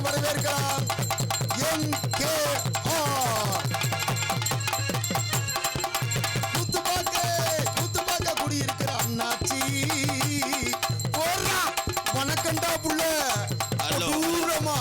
வரவேற்கலாம் முத்துப்பாக்க குடியிருக்கிற அண்ணாச்சி. வணக்கண்டா புள்ள தூரமா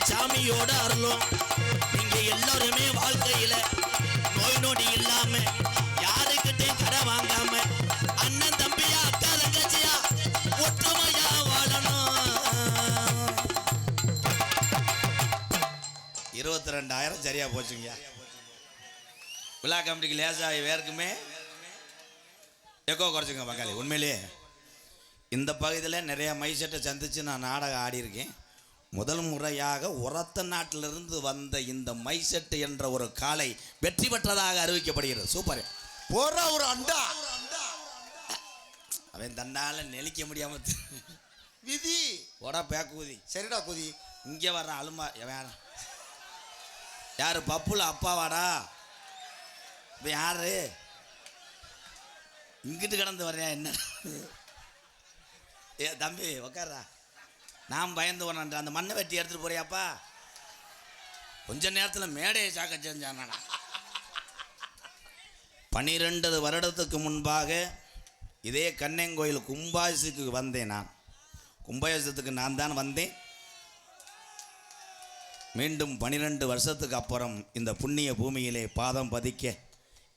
சாமியோட அருளும் நீங்க எல்லாருமே வாழ்க்கையில நோய் நொடி இல்லாம யாருக்கிட்டையும் கடை வாங்காம அண்ணன் தம்பியா அக்கா தங்கச்சியா ஒற்றுமையா வாழணும். 22,000 சரியா போச்சுங்க. விழா கமிட்டிக்கு லேசா வேறுக்குமே எக்கோ குறைச்சுங்க பங்காளி. உண்மையிலேயே இந்த பகுதியில் நிறைய மைசெட்டை சந்திச்சு நான் நாடகம் ஆடி இருக்கேன். முதல் முறையாக உரத்த நாட்டிலிருந்து வந்த இந்த மைசெட்டு என்ற ஒரு காலை வெற்றி பெற்றதாக அறிவிக்கப்படுகிறது. சூப்பர். போற ஒரு அண்டா அவன் தன்னால நெளிக்க முடியாம விதி போடா பேக்குதி. சரிடா குதி. இங்கே வர்ற அலுமா யாரு பப்புல அப்பாவாடா? இப்போ யாரு இங்கிட்டு கிடந்து வர்றியா? என்ன ஏ தம்பி உக்காரா. நான் பயந்து வரேன். அந்த மண்ணை வெட்டி எடுத்துகிட்டு போறியாப்பா? கொஞ்ச நேரத்தில் மேடையை சாக்க செஞ்சானா? 12 வருடத்துக்கு முன்பாக இதே கண்ணங்கோயில் கும்பாபிஷேகத்துக்கு வந்தேன். நான் கும்பாபிஷேகத்துக்கு நான் தான் வந்தேன். மீண்டும் 12 வருஷத்துக்கு அப்புறம் இந்த புண்ணிய பூமியிலே பாதம் பதிக்க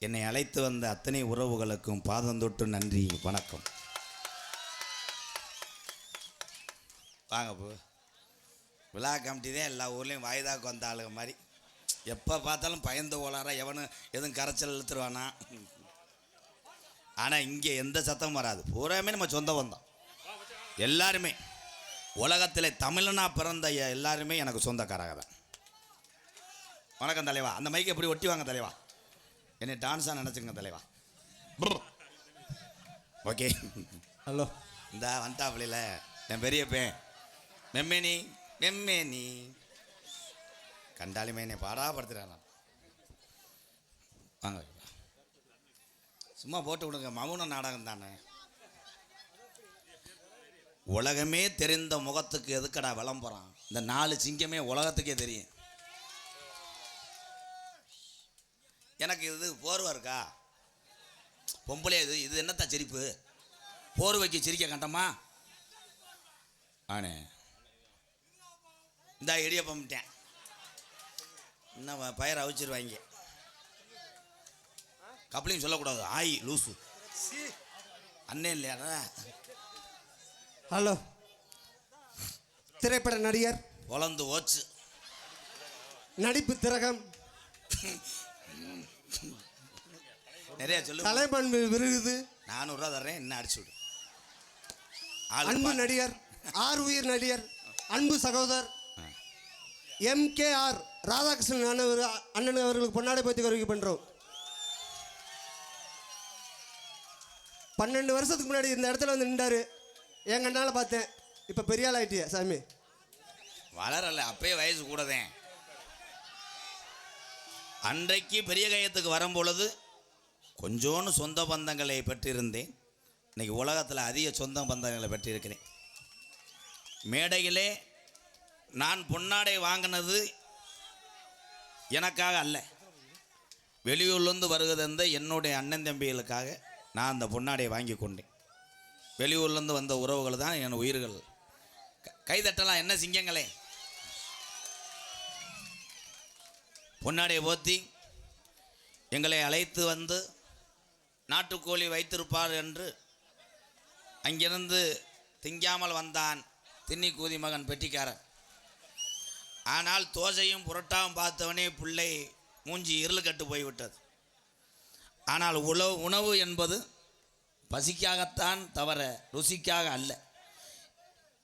என்னை அழைத்து வந்த அத்தனை உறவுகளுக்கும் பாதம் தொட்டு நன்றி வணக்கம். வாங்க போ. விழா கமிட்டி தான் எல்லா ஊர்லேயும் வாய்தாக்கு வந்த ஆளுங்க மாதிரி எப்போ பார்த்தாலும் பயந்து ஓலாரா, எவனும் எதுவும் கரைச்சல் இழுத்துருவானா. ஆனால் இங்கே எந்த சத்தமும் வராது. பூராமே நம்ம சொந்த வந்தோம். எல்லாருமே உலகத்தில் தமிழனா பிறந்த எல்லாருமே எனக்கு சொந்தக்காராக தான். வணக்கம் தலைவா. அந்த மைக்கை எப்படி ஒட்டி வாங்க தலைவா. என்னை டான்ஸாக நினச்சிங்க தலைவா. ஓகே. ஹலோ. இந்த வந்தாப்பிள்ளையில் என் பெரிய பையன் மெம்மேனி மெம்மேனி கண்டாலுமே என்னை பாடாப்படுத்துகிறான். வாங்க சும்மா போட்டு விடுங்க. மௌன நாடகம் தானே. உலகமே தெரிந்த முகத்துக்கு எதுக்கடா விளம்பரம்? இந்த 4 சிங்கமே உலகத்துக்கே தெரியும். எனக்கு இது போர்வை இருக்கா? பொம்பளை இது என்னத்தா சிரிப்பு? போர்வைக்கு சிரிக்க கண்டமா ஆனே. இந்த இடியப்பம்ட்டேன். இன்னும் பயிர் அவிச்சிருவாங்க. கப்பலையும் சொல்லக்கூடாது. ஆய் லூசு அண்ணே இல்லையாடா. ஹலோ. திரைப்பட நடிகர் வளர்ந்து ஓச்சு நடிப்பு திலகம் நிறைய சொல்லு. கலைமண் விருது 400 ரூபா தர்றேன். என்ன அடிச்சு விடு. அன்பு நடிகர் உயிர் நடிகர் அன்பு சகோதரர் MKR ராதாகிருஷ்ணன் அண்ணன் அவர்களுக்கு பொன்னாடை பற்றி கருவி பண்ணுறோம். 12 வருஷத்துக்கு முன்னாடி இந்த இடத்துல வந்து நின்றாரு. என் கண்ணால் பார்த்தேன். இப்போ பெரிய ஆள் ஆகிட்டியா சாமி? வளரல, அப்பயே வயசு கூடதேன். அன்றைக்கு பெரிய கையத்துக்கு வரும்பொழுது கொஞ்சோன்னு சொந்த பந்தங்களை பெற்றிருந்தேன். இன்றைக்கி உலகத்தில் அதிக சொந்த பந்தங்களை பெற்றிருக்கிறேன். மேடையிலே நான் பொன்னாடை வாங்கினது எனக்காக அல்ல, வெளியூர்லேருந்து வருகிறத என்னுடைய அண்ணன் தம்பிகளுக்காக நான் அந்த பொன்னாடையை வாங்கி கொண்டேன். வெளியூர்லேருந்து வந்த உறவுகள் தான் என் உயிர்கள். கைதட்டலாம் என்ன சிங்கங்களே. பொன்னாடியை போத்தி எங்களை அழைத்து வந்து நாட்டுக்கோழி வைத்திருப்பார் என்று அங்கிருந்து திங்காமல் வந்தான் தின்னி கூதி மகன் பெட்டிக்காரன். ஆனால் தோசையும் புரட்டாவும் பார்த்தவனே பிள்ளை மூஞ்சி இருள் கட்டு போய்விட்டது. ஆனால் உணவு என்பது பசிக்காகத்தான் தவிர ருசிக்காக அல்ல.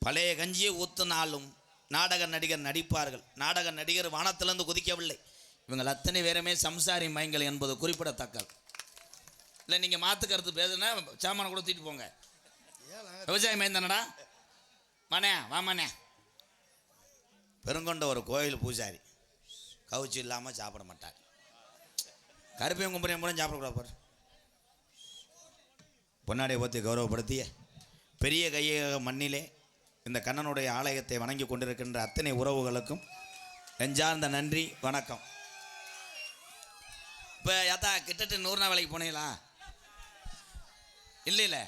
பழைய கஞ்சியை ஊற்றினாலும் நாடக நடிகர் நடிப்பார்கள். நாடக நடிகர் வானத்திலிருந்து குதிக்கவில்லை. இவங்கள் அத்தனை பேருமே சம்சாரி மயங்கள் என்பது குறிப்பிடத்தக்கது. இல்லை நீங்கள் மாற்று கருத்து பேசுனா சாமான கூட தூக்கிட்டு போங்க. விவசாய மைந்தானடா மனே வா மனே. பெருங்கொண்ட ஒரு கோயில் பூஜாரி கவுச்சி இல்லாமல் சாப்பிட மாட்டார். கருப்பையும் கும்பரையும் கூட சாப்பிடக்கூடாது பாரு. பொன்னாடியை பற்றி கௌரவப்படுத்திய பெரிய கையக மண்ணிலே இந்த கண்ணனுடைய ஆலயத்தை வணங்கி கொண்டிருக்கின்ற அத்தனை உறவுகளுக்கும் நெஞ்சார்ந்த நன்றி வணக்கம். இப்போ ஏத்தா கிட்டத்தட்ட 100 நாள் வேலைக்கு போனீங்களா? இல்லை.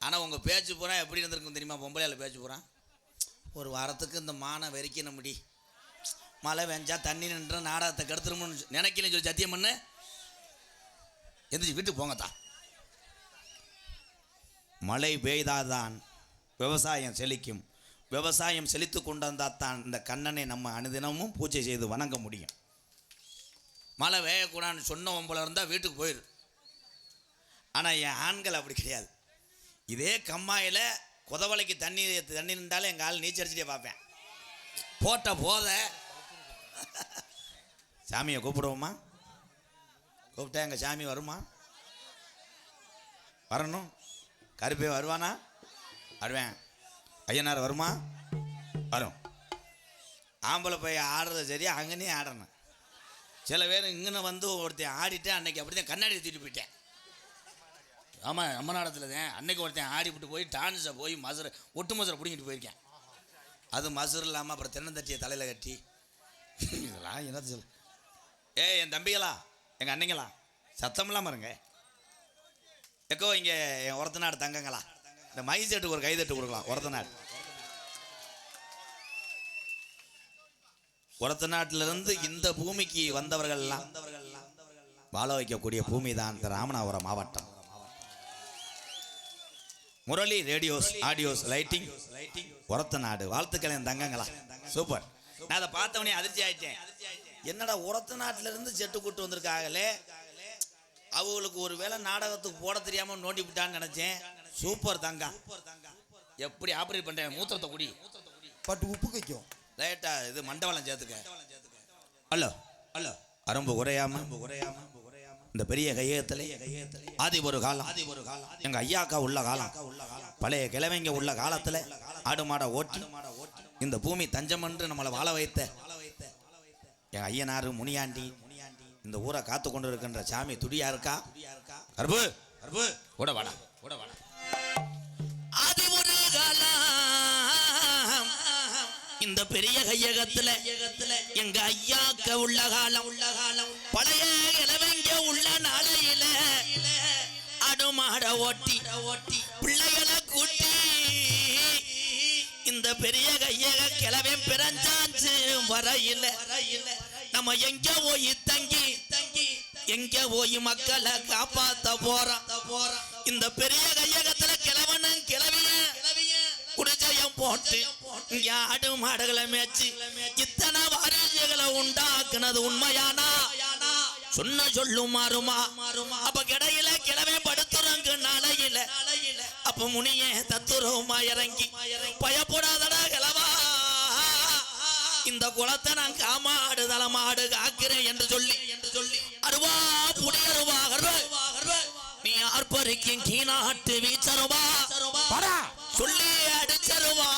ஆனால் உங்கள் பேச்சு பூரா எப்படி இருந்திருக்கும் தெரியுமா? பொம்பளையால் பேச்சு பூரா ஒரு வாரத்துக்கு இந்த மானை வெறிக்கணும் முடி, மழை வெஞ்சா தண்ணி நின்று நாடகத்தை கெடுத்துருமுன்னு நினைக்கலன்னு சொல்லி சத்தியம் பண்ணு. எந்திரிச்சு வீட்டுக்கு போங்கத்தான். மழை பெய்தாதான் விவசாயம் செழிக்கும். விவசாயம் செழித்து கொண்டு வந்தால் தான் இந்த கண்ணனை நம்ம அனுதினமும் பூஜை செய்து வணங்க முடியும். மழை வேயக்கூடாதுன்னு சொன்னவன் போல இருந்தால் வீட்டுக்கு போயிடு. ஆனால் என் ஆண்கள் அப்படி கிடையாது. இதே கம்மாயில் குதவலைக்கு தண்ணி நின்றாலும் எங்கள் ஆள் நீச்சரிச்சுட்டே பார்ப்பேன். போட்ட போத சாமியை கூப்பிடுவோமா? கூப்பிட்டா எங்கள் சாமி வருமா? வரணும். கருப்பே வருவானா? வருவேன். ஐயனார் வருமா? வரும். ஆம்பளை போய் ஆடுறது சரி, அங்கனே ஆடணும். சில பேர் இங்கன்னு வந்து ஒருத்தன் ஆடிட்டு அன்னைக்கு அப்படி தான் கண்ணாடி தூக்கிட்டு போயிட்டேன். ஆமாம், நம்ம நாடத்தில் தான் அன்னைக்கு ஒருத்தன் ஆடிவிட்டு போய் டான்ஸை போய் ஒட்டு மசுரை பிடிங்கிட்டு போயிருக்கேன். அது மசுறு இல்லாமல் அப்புறம் தென்னந்தட்டியை தலையில் கட்டி இதெல்லாம் என்ன சொல். என் தம்பிகளா, எங்கள் அன்னைங்களா, சத்தம் இல்லாமல் இருங்க. எக்கோ இங்கே என் ஒருத்தநாடு தங்கங்களா, இந்த மைசெட்டுக்கு ஒரு கைதட்டு கொடுக்கலாம். ஒருத்த நாட்டிலிருந்து இந்த பூமிக்கு வந்தவர்கள்லாம் வாழ வைக்கக்கூடிய பூமி தான் இந்த ராமநாதபுரம் மாவட்டம். முரளி ரேடியோஸ் ஆடியோஸ் லைட்டிங் ஒருத்த நாடு. வாழ்த்துக்கள் என் தங்கங்களா, சூப்பர். நான் அதை பார்த்தவனே அதிர்ச்சி ஆயிட்டேன். என்னடா ஒருத்த நாட்டிலிருந்து செட்டு கூட்டு வந்திருக்காங்களே, அவங்களுக்கு ஒரு வேளை நாடகத்துக்கு போட தெரியாம நோண்டி விட்டான்னு நினைச்சேன். சூப்பர் தங்கா. எப்படி ஆப்ரேட் பண்றேன்? மூத்திரத்தை குடி, பட்டு உப்பு கைக்கும் லைட்டா இது மண்டவளம் சேர்த்துக்க. ஹலோ அரும்பு குறையாம இந்த பெரிய கையகத்திலே ஆதி ஒரு காலம் எங்க ஐயாக்கா உள்ள காலம், பழைய கிழமைங்க உள்ள காலத்துல ஆடு மாட ஓட்டி இந்த பூமி தஞ்சம் என்று நம்மளை வாழ வைத்த என் ஐயனாரு முனியாண்டி இந்த ஊரை காத்து கொண்டு இருக்கின்ற சாமி துடியா இருக்கா? கருப்பு கூட வாடா. ஆதி ஒரு காலம் இந்த பெரிய கையகத்துல எங்க ஐயாக்க உள்ள காலம், பழைய இளவங்க உள்ள நாளையில அடுமாட ஓட்டி பிள்ளைகளை கூட்டி இந்த பெரிய கையக கிளவே பிறஞ்சாச்சு வரையில நம்ம எங்க போய் தங்கி எங்க போய் மக்களை காப்பாத்த போறோம். இந்த பெரிய கையகத்துல கிழவனும் கிளவிய குடிச்சயம் போட்டு ஆடு மாடுகளை மேய்ச்சி இத்தனை வாரிசுகளை உண்டாக்குனது உண்மையானா? சொன்ன சொல்லும் மாறுமா? அப்ப கிடையில கிளவே படுத்துறங்க நாளையில அப்ப முனிய தத்துரமா இறங்கி பயப்படாதடா கிளவா, இந்த குளத்தை நான் காமாடு தலமாடு காக்கிறேன் என்று சொல்லி அருவா புடியருவா நீ ஆர்ப்பரிக்கும் கீநாட்டு வீச்சருவா சொல்லி அடிச்சருவா.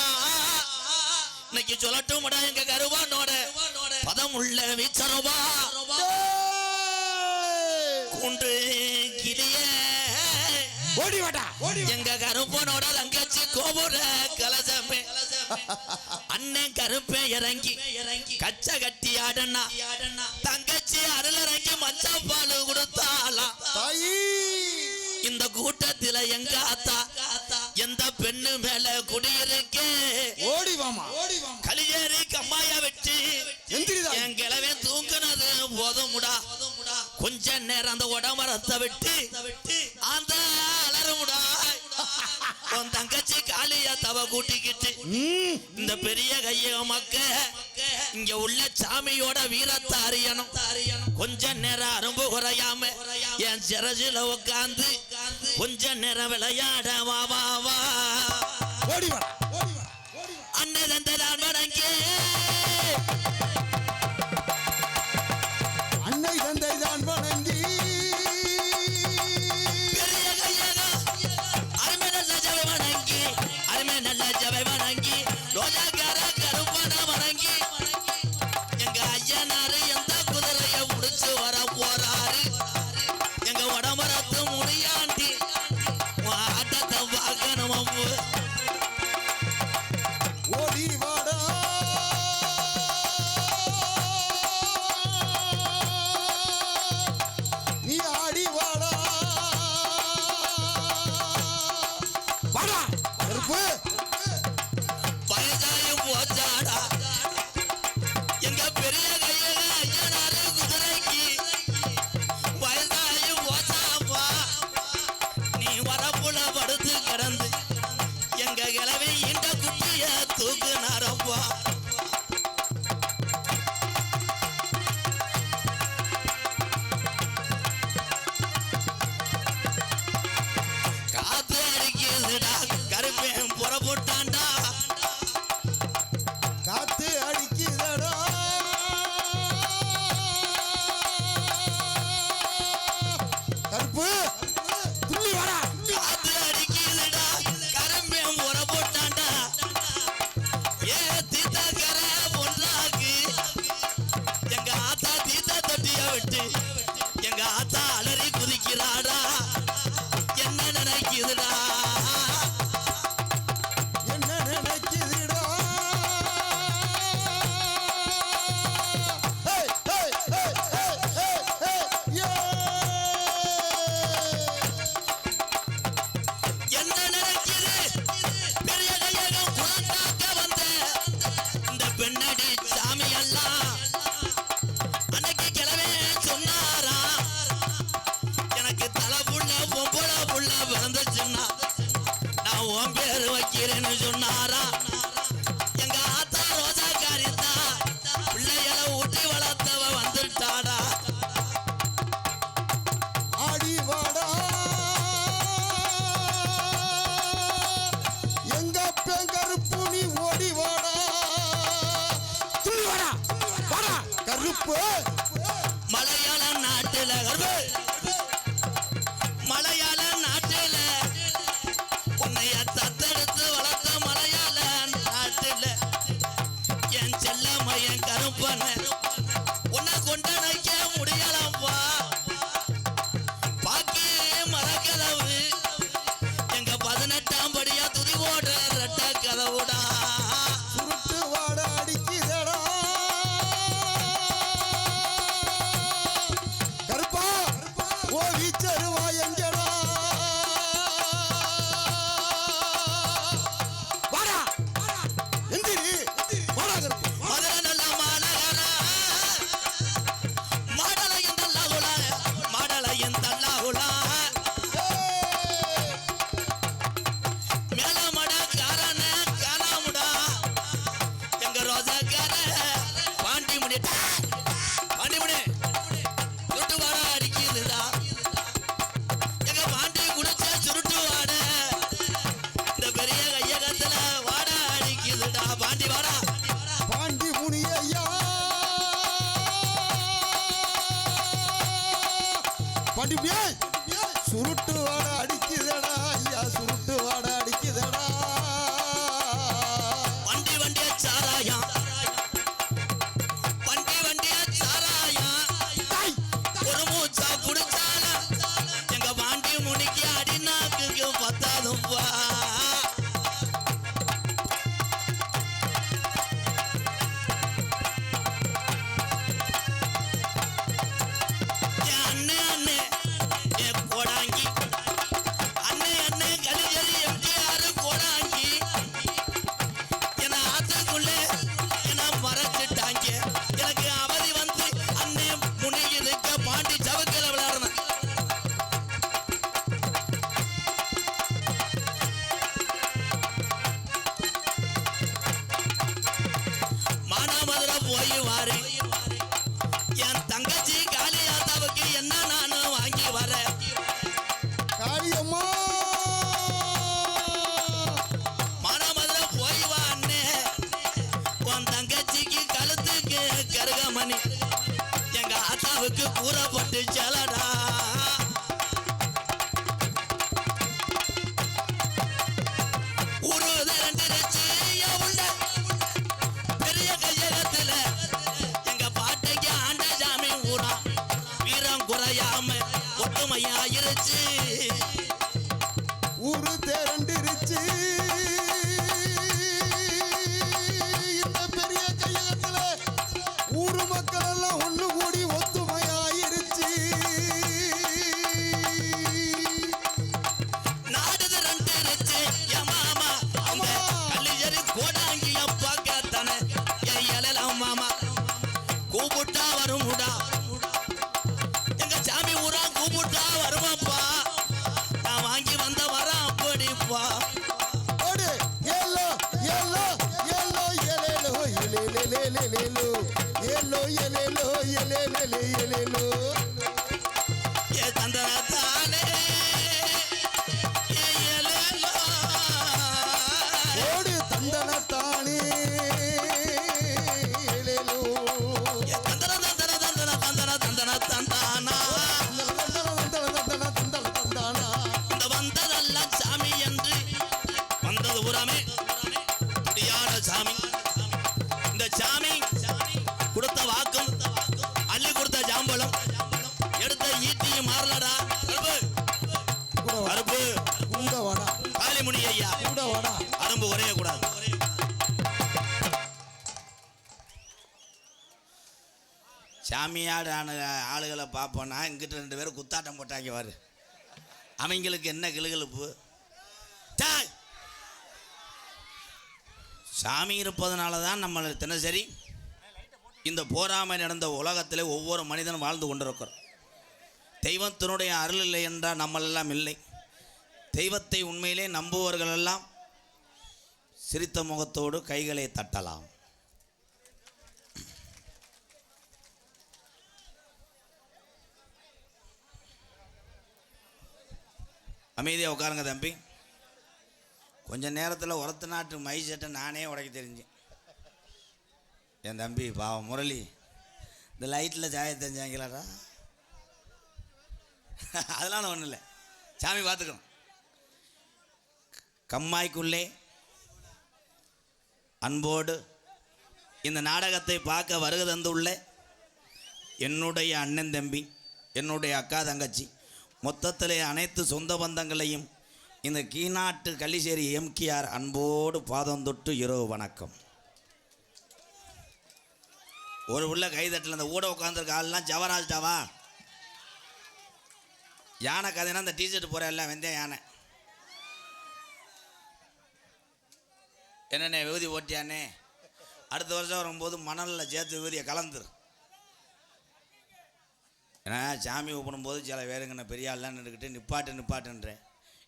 இன்னைக்கு சொல்லட்டும் எங்க கருவானோட பதம் உள்ள வீச்சருவா கூண்டு கிளிய எங்க கருப்பனோட தங்கச்சி கோபுர கலசமே அண்ணன் கருப்பே இறங்கி கச்ச கட்டி ஆடனா தங்கச்சி அருள் இறங்கி மஞ்சப்பாலு கொடுத்தாலாம். இந்த கூட்டத்தில எங்க ஆத்தா எந்த பெண்ணு மேல குடியிருக்கே ஓடி வாமா களியேறி கம்மாயா வெட்டி எந்திரிதா என் கிழவே தூங்குனது போதுமுடா கொஞ்ச நேரம் அந்த உடம்பரத்தை விட்டு அந்த அலறுமுடா உன் தங்கச்சி காளியா தவ கூட்டிக்கிட்டு இந்த பெரிய கைய மக்க இங்க உள்ள சாமியோட வீரத்தை அறியணும் கொஞ்ச நேரம் அரும்பு குறையாம என் சிறஜில உட்காந்து கொஞ்ச நேரம் விளையாட வா வா வா ஓடி வா அண்ணன் தந்தைதான் வணங்கே அன்னை தந்தை தான் வணங்கி பெரிய கையாக அருமை நல்ல ஜவை வணங்கி அருமை நல்ல ஜவை வணங்கி ரோஜாக்கார கருப்பன வணங்கி எங்க ஐயனாரு எந்த குதிரைய முடிச்சு வர போறாரு எங்க உடம்பரத்து முடியாண்டி ஆட்டத்தை பார்க்கணும் அம்மு ஓடி வாடா நீ ஆடி வாடா வாடா கருப்பு வயதாயும் போச்சாடா எங்க பெரிய கையில ஐயனாரு குதிரைக்கு வயதாயும் போச்சாப்பா நீ வரப்புல படுத்து கிடந்து எங்க கிளவி இந்த குட்டிய தூக்குனாரப்பா காத்து அடிக்குதுடா கருப்பேன் புறப்பட்டான்டா காத்து அடிக்குதடா கருப்பு துள்ளி வாடா காத்து அடிக்குதுடா கருப்பேன் புறப்பட்டான்டா வருமுடா எங்க சாமி ஊரா கூப்பிட்டா வருமாப்பா நான் வாங்கி வந்த வரம் அப்படிப்பா ஓடு ஏலோ ஏலோ ஏலோ ஏலேலோ ஏலேலேலேலேலோ ஏலோ ஏலேலோ ஏலேலேலே ஏலேலோ ஏ தந்தனத்தானே ஏ ஏலேலோ ஓடு தந்தனத்தானே ஏலேலோ ஏ தந்தன தந்தன தந்தன தந்தன தந்தன தந்தானா தந்தானா இந்த வந்ததெல்லாம் சாமி என்று வந்தது உரமே முடியாத சாமி இந்த சாமி கொடுத்த வாக்கும் அள்ளி கொடுத்த ஜாம்பலம் எடுத்த ஈட்டியும் மாறலடா கருப்பு கூட வாடா காளிமுனி ஐயா கூட வாடா அரும்பு குறைய கூடாது சாமியாடு ஆளுகளை பார்ப்போன்னா இங்கிட்ட 2 பேரும் குத்தாட்டம் போட்டாங்க வாரு அவங்களுக்கு என்ன கிளுகிழுப்பு டேய்! சாமி இருப்பதனால தான் நம்ம தினசரி இந்த போராமை நடந்த உலகத்தில் ஒவ்வொரு மனிதனும் வாழ்ந்து கொண்டிருக்கிறோம் தெய்வத்தினுடைய அருள் இல்லை என்றால் நம்மளெல்லாம் இல்லை தெய்வத்தை உண்மையிலே நம்புவர்களெல்லாம் சிரித்த முகத்தோடு கைகளை தட்டலாம் அமைதியாக உட்காருங்க தம்பி கொஞ்ச நேரத்தில் உரத்து நாட்டு மை சட்டை நானே உடைக்க தெரிஞ்சேன் என் தம்பி பாவம் முரளி இந்த லைட்டில் சாய தெரிஞ்சாங்களாடா அதெல்லாம் ஒன்றும் இல்லை சாமி பார்த்துக்கணும் கம்மாய்க்குள்ளே அன்போடு இந்த நாடகத்தை பார்க்க வருகை தந்துள்ள என்னுடைய அண்ணன் தம்பி என்னுடைய அக்கா தங்கச்சி மொத்தத்தில் அனைத்து சொந்த பந்தங்களையும் இந்த கீநாட்டு கள்ளிச்சேரி எம்கேஆர் அன்போடு பாதம் தொட்டு இரவு வணக்கம் ஒரு உள்ள கைதட்டில் அந்த ஊட உட்காந்துருக்க ஆள்லாம் ஜவராஜ்டாவா யானை கதைனா அந்த டிஷர்ட் போகிற எல்லாம் வெந்தேன் யானை என்னண்ணே விபூதி ஓட்டியானே அடுத்த வருஷம் வரும்போது மணலில் சேர்த்து விபூதியை கலந்துரு ஏன்னா சாமி ஊப்பிடும்போது சில பேருங்கண்ண பெரிய ஆள்லாம் நின்றுக்கிட்டு நிப்பாட்டுன்றேன்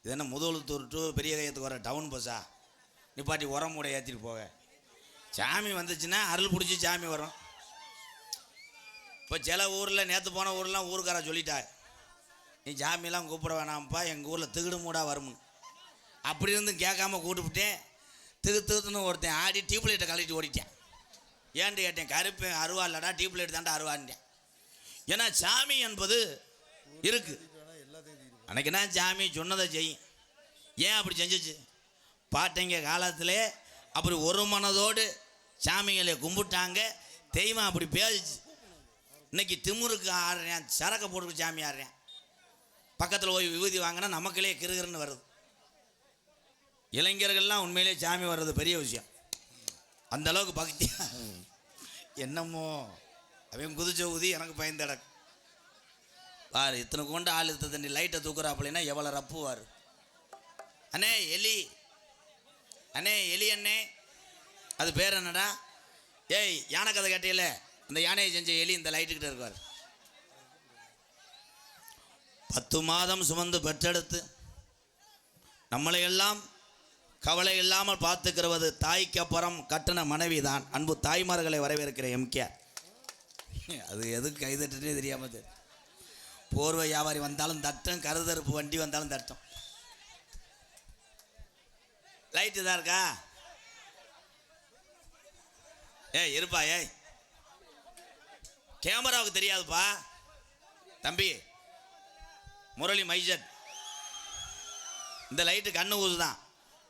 இது என்ன முதுகுளத்தூர் டு பெரிய கையத்துக்கு வர டவுன் பஸ்ஸா நிப்பாட்டி உரம் மூடை ஏற்றிட்டு போக சாமி வந்துச்சுன்னா அருள் பிடிச்சி சாமி வரும் இப்போ சில ஊரில் நேற்று போன ஊர்லாம் ஊருக்கார சொல்லிட்டா நீ சாமியெல்லாம் கூப்பிட வேணாம்ப்பா எங்கள் ஊரில் திகுடு மூடா வரும்னு அப்படி இருந்து கேட்காம கூப்பிட்டுவிட்டேன் திகுத்துன்னு ஒருத்தன் ஆடி டியூப்லைட்டை கழட்டி ஓடிட்டேன் ஏன்ட்டு கேட்டேன் கருப்பு அருவா இல்லடா டியூப்லைட் தாண்டா அருவான்ட்டேன் ஏன்னா சாமி என்பது இருக்கு அன்னைக்குன்னா சாமி சொன்னதை செய்யும் ஏன் அப்படி செஞ்சிச்சு பாட்டைங்க காலத்தில் அப்படி ஒரு மனதோடு சாமிகளை கும்பிட்டாங்க தெய்வம் அப்படி பேசிச்சு இன்னைக்கு திமுருக்கு ஆடுறேன் சரக்கை போட்டு சாமி ஆடுறேன் பக்கத்தில் போய் விபூதி வாங்கினா நமக்களே கிருகிருன்னு வருது இளைஞர்கள்லாம் உண்மையிலே சாமி வர்றது பெரிய விஷயம் அந்த அளவுக்கு பக்தி என்னமோ அவன் குதிச்ச ஊதி எனக்கு பயந்தடக்கு பாரு இத்தனை கொண்டு ஆள் இத்த தண்ணி லைட்டை தூக்குறாப்பிள்ளைன்னா எவ்வளோ ரப்புவார் அண்ணே எலி அண்ணே எலி அண்ணே அது பேர் என்னடா ஏய் யானை கதை கேட்டியில இந்த யானையை செஞ்ச எலி இந்த லைட்டுக்கிட்ட இருக்கார் 10 மாதம் சுமந்து பெற்றெடுத்து நம்மளையெல்லாம் கவலை இல்லாமல் பார்த்துக்கிறவது தாய்க்கு அப்புறம் கட்டின மனைவி தான் அன்பு தாய்மார்களை வரவேற்கிற எம்கேஆர் அது எதுக்கு கைதட்டுனே தெரியாமல் தெரியும் போர்வை வியாபாரி வந்தாலும் தட்டும் கருதறுப்பு வண்டி வந்தாலும் தட்டும் லைட்டு தான் இருக்கா ஏய் இருப்பா ஏய் கேமராவுக்கு தெரியாதுப்பா தம்பி முரளி மைஜட் இந்த லைட்டு கண்ணு ஊது தான்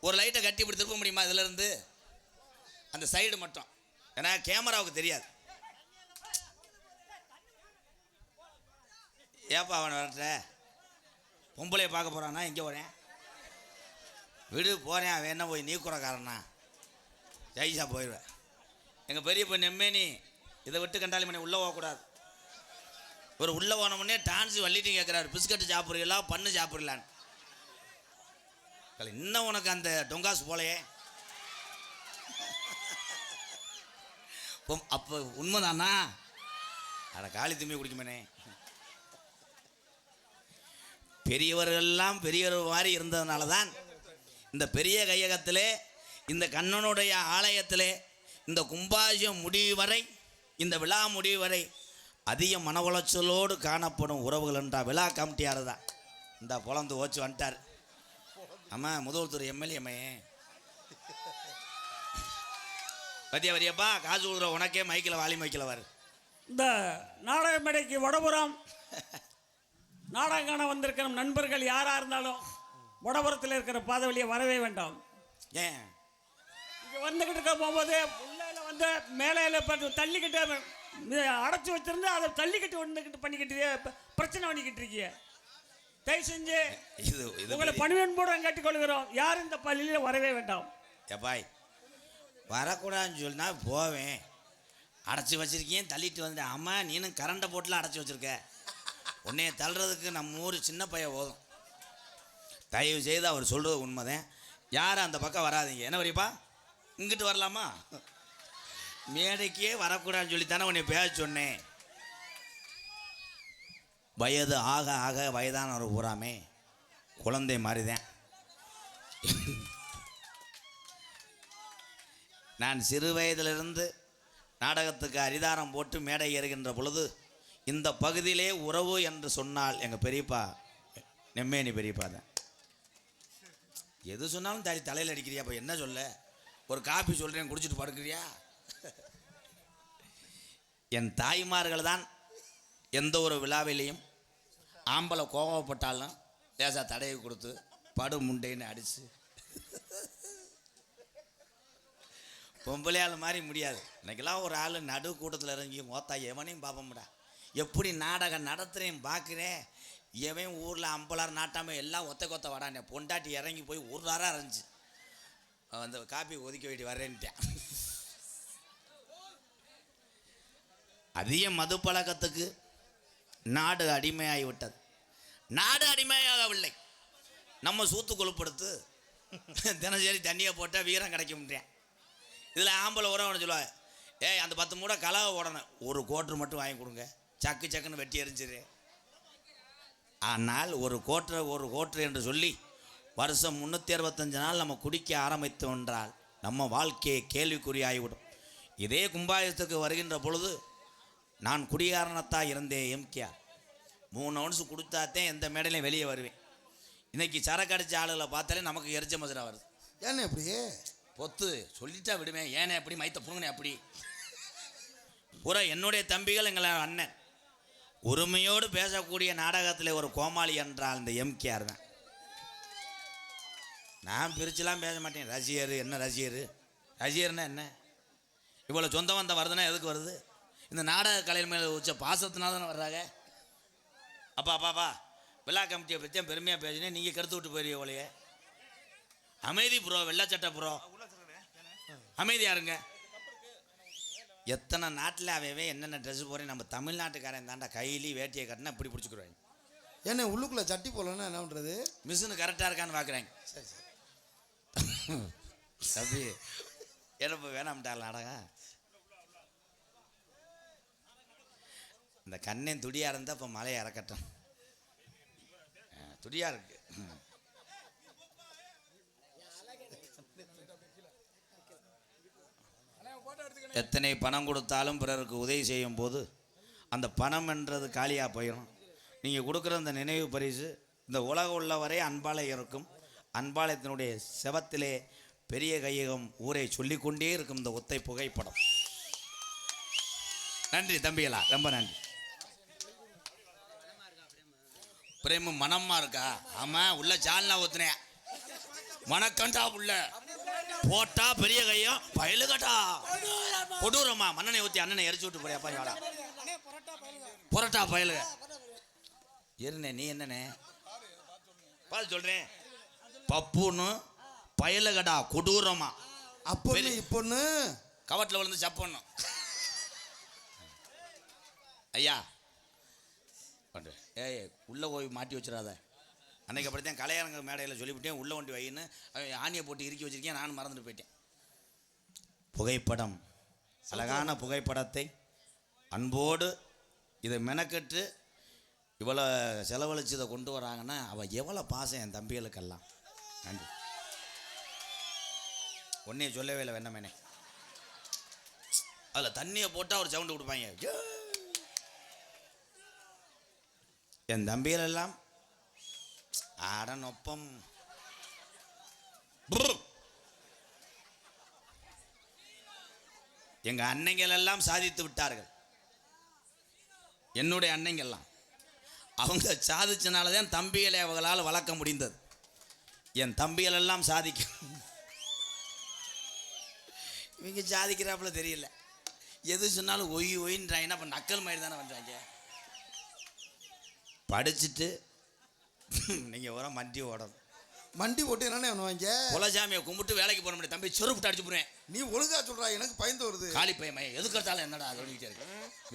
ஒரு லைட்டை கட்டி இப்படி திருப்ப முடியுமா இதிலேருந்து அந்த சைடு மட்டும் ஏன்னா கேமராவுக்கு தெரியாது ஏப்பா அவனை வரட்ட பொம்பளையை பார்க்க போகிறான்னா எங்கே போகிறேன் விடு போகிறேன் அவன் என்ன போய் நீ கூடக்காரனா ஜெயிச்சா போயிடுவேன் எங்கள் பெரிய பொண்ணு எம்மேனி இதை விட்டு கண்டாலி மணி உள்ளே போகக்கூடாது ஒரு உள்ளே போனமுன்னே டான்ஸ் வள்ளிட்டு கேட்குறாரு பிஸ்கட்டு சாப்பிட்றீங்களா பண்ணு சாப்பிட்லான்னு இன்னும் உனக்கு அந்த டொங்காசு போலையே அப்போ உண்மைதானா அட காளி தும்பி குடிக்குமேனே. பெரியவர்கள்லாம் பெரியவர் மாதிரி இருந்ததுனால தான் இந்த பெரிய கையகத்திலே, இந்த கண்ணனுடைய ஆலயத்திலே, இந்த கும்பாபிஷேகம் முடிவு வரை, இந்த விழா முடிவு வரை அதிக மன உளைச்சலோடு காணப்படும் உறவுகள் என்றால் விழா கமிட்டியார் தான். இந்த பொழந்து ஓச்சு வந்துட்டார். ஆமாம், முதல்வர் எம்எல்ஏ பத்தியா வரியப்பா, காசு கொடுக்குற உனக்கே மைக்கில் வாலி மைக்கில் வரு. இந்த நாடக மேடைக்கு வடபுறம் நாடகம் காண வந்திருக்கிற நண்பர்கள் யாராக இருந்தாலும் வடபுறத்தில் இருக்கிற பாதை வழியை வரவே வேண்டாம். ஏன் இங்கே வந்துக்கிட்டு இருக்க போகும்போது உள்ளையில் வந்து மேலையில் பார்த்து தள்ளிக்கிட்டு அடைச்சி வச்சிருந்து அதை தள்ளிக்கிட்டு வந்துக்கிட்டு பண்ணிக்கிட்டு பிரச்சனை பண்ணிக்கிட்டு இருக்கீங்க. தயவு செஞ்சு இது உங்களை பணிவன்போடு கேட்டுக்கொள்கிறோம், யாரும் இந்த பள்ளியில் வரவே வேண்டாம். ஏப்பாய், வரக்கூடாதுன்னு சொன்னா போவேன். அடைச்சி வச்சிருக்கேன், தள்ளிட்டு வந்துட்டேன். ஆமாம், நீனும் கரண்டை போட்டுலாம் அடைச்சி வச்சிருக்க. உன்னைய தள்ளுறதுக்கு நம்ம ஊர் சின்ன பையன் போதும். தயவு செய்து அவர் சொல்கிறது உண்மைதான். யாரும் அந்த பக்கம் வராதிங்க. என்ன வரையப்பா, இங்கிட்டு வரலாமா? மேடைக்கே வரக்கூடாதுன்னு சொல்லித்தானே உன்னை பேச சொன்னேன். வயது ஆக ஆக வயதானவர் பூராமே குழந்தை மாதிரிதான். நான் சிறு வயதிலிருந்து நாடகத்துக்கு அரிதாரம் போட்டு மேடை ஏறுகின்ற பொழுது இந்த பகுதியிலே உறவு என்று சொன்னால் எங்கள் பெரியப்பா நெம்மேனி பெரியப்பா தான். எது சொன்னாலும் தலையில் அடிக்கிறியா? அப்போ என்ன சொல்ல? ஒரு காப்பி சொல்கிறேன், குடிச்சிட்டு படுக்கிறியா? என் தாய்மார்கள் தான் எந்த ஒரு விழாவிலையும் ஆம்பளை கோவப்பட்டாலும் லேசாக தடையை கொடுத்து படு முண்டைன்னு அடித்து, பொம்பளையாள் மாதிரி முடியாது. இன்றைக்கெல்லாம் ஒரு ஆள் நடு கூட்டத்தில் இறங்கி மோத்தா எவனையும் பார்ப்போம்டா, எப்படி நாடகம் நடத்துகிறேன் பார்க்குறேன், எவன் ஊரில் அம்பலார் நாட்டாமல் எல்லாம் ஒத்த கொத்த வடானே பொண்டாட்டி இறங்கி போய் ஒரு வாரம் இருந்துச்சு. அந்த காப்பி ஒதுக்க வேண்டி வரேன்ட்டேன். அதிக மது பழக்கத்துக்கு நாடு அடிமையாகி விட்டது. நாடு அடிமையாகவில்லை, நம்ம சூத்து கொழுப்படுத்து தினசரி தண்ணியை போட்டால் வீரம் கிடைக்க முடியும். இதில் ஆம்பளை உரம் சொல்லுவாங்க, ஏய் அந்த 10 மூடை கலவை ஓடணும், ஒரு கோட்ரு மட்டும் வாங்கி கொடுங்க, சக்கு சக்குன்னு வெட்டி எரிஞ்சிரு. ஆனால் ஒரு கோட்ரு என்று சொல்லி வருஷம் 365 நாள் நம்ம குடிக்க ஆரம்பித்தோம் என்றால் நம்ம வாழ்க்கையை கேள்விக்குறியாகிவிடும். இதே கும்பாபிஷேகத்துக்கு வருகின்ற பொழுது நான் குடிகாரணத்தான் இருந்தேன். எம்கேஆர் 3 ounce கொடுத்தாத்தேன் எந்த மேடையிலையும் வெளியே வருவேன். இன்றைக்கி சரக்கு அடித்த ஆளுகளை பார்த்தாலே நமக்கு எரிச்ச மதுரை வருது. ஏன்னா இப்படி பொத்து சொல்லிட்டா விடுவேன். ஏனே அப்படி மைத்த புணுங்கனே அப்படி பூரா என்னுடைய தம்பிகள் எங்களை அண்ணன் உரிமையோடு பேசக்கூடிய நாடகத்தில் ஒரு கோமாளி என்றால் இந்த எம்கேஆர் தான். நான் பிரிச்சுலாம் பேச மாட்டேன். ரசிகர் என்ன ரசிகர்னா என்ன? இவ்வளோ சொந்த வந்தம் வருதுன்னா எதுக்கு வருது? இந்த நாடக கலைஞர் மேலே வச்ச பாசத்தினால தானே வர்றாங்க. அப்பா விழா கமிட்டியை பற்றி பெருமையாக பேசினேன், நீங்கள் கருத்து விட்டு போயிருவீங்க போலையே. அமைதி ப்ரோ, வெள்ளாச்சட்டை ப்ரோ, அமைதியா இருங்க. எத்தனை நாட்டில் அவையவே என்னென்ன ட்ரெஸ் போகிறேன். நம்ம தமிழ்நாட்டுக்காரன் தாண்டா கையிலி வேட்டியை கட்டினா இப்படி பிடிச்சிக்கிறாங்க. ஏன்னா உள்ளுக்குள்ளே சட்டி போடலன்னா என்ன பண்ணுறது? மிஷினு கரெக்டாக இருக்கான்னு பார்க்குறாங்க. சரி தம்பி என்னப்போ வேணாம்ட்டாள் நாடகம். இந்த கண்ணன் துடியாக இருந்தால் இப்போ மலையை இறக்கட்டும். துடியாக இருக்கு. எத்தனை பணம் கொடுத்தாலும் பிறருக்கு உதவி செய்யும் போது அந்த பணம் என்றது காலியாக போயிடும். நீங்கள் கொடுக்குற அந்த நினைவு பரிசு இந்த உலகம் உள்ளவரை அன்பாலை இருக்கும். அன்பாலயத்தினுடைய செவத்திலே பெரிய கையகம் ஊரை சொல்லிக்கொண்டே இருக்கும் இந்த ஒத்தை புகைப்படம். நன்றி தம்பிகளா, ரொம்ப நன்றி. பிரேமு மனமா இருக்கா? ஆமாம், உள்ள சால்னா ஊத்துனேன் மணக்கண்டா உள்ள போட்டா பெரிய கையம் பயலுகட்டா கொடூரமா மண்ணனை ஊற்றி அண்ணனை எரிச்சு விட்டு போறியாப்பா. யாடா புரட்டா பயலுக இருந்தே. நீ என்னண்ணே பார்த்து சொல்கிறேன். பப்புன்னு பயலுகடா கொடூரமா அப்பொண்ணு இப்பொண்ணு கவட்டில் விழுந்து சப்பண்ணும். ஐயா ஏய் உள்ளே போய் மாட்டி வச்சிடாத. அன்றைக்கி அப்படித்தான் கலையரங்க மேடையில் சொல்லிவிட்டேன், உள்ளே வண்டி வைன்னு ஆணியை போட்டு இறுக்கி வச்சிருக்கேன். நானும் மறந்துட்டு போயிட்டேன். புகைப்படம், அழகான புகைப்படத்தை அன்போடு இதை மெனக்கட்டு இவ்வளோ செலவழிச்சு இதை கொண்டு வராங்கன்னா அவள் எவ்வளோ பாசம் என் தம்பிகளுக்கெல்லாம். நன்றி. ஒன்றே சொல்லவே இல்லை வெண்ணமேனே. அதில் தண்ணியை போட்டால் ஒரு சவுண்டு கொடுப்பாங்க. என் தம்பிகள் எல்லாம் ஆடனொப்பம் எங்க அன்னைகள் எல்லாம் சாதித்து விட்டார்கள். என்னுடைய அன்னைங்கெல்லாம் அவங்க சாதிச்சனாலதான் தம்பிகளை அவங்களால் வளர்க்க முடிந்தது. என் தம்பிகள் எல்லாம் சாதிக்க இவங்க சாதிக்கிறாப்புல தெரியல. எது சொன்னாலும் ஒய் ஒயின்றாங்கன்னா அப்போ நக்கல் மாதிரி தானே பண்ணுறாங்க. படிச்சுட்டு நீங்கள் வர மண்டி ஓடணும். மண்டி போட்டு என்னென்ன பண்ணுவாங்க? குலசாமியை கும்பிட்டு வேலைக்கு போன முடியும். தம்பி செருப்பு அடிச்சு போடுவேன். நீ ஒழுங்கா சொல்றா, எனக்கு பயந்து வருது. காலி பையன் எதுக்கு எடுத்தாலும் என்னடா அது சொல்லிக்கிட்டே இருக்கு.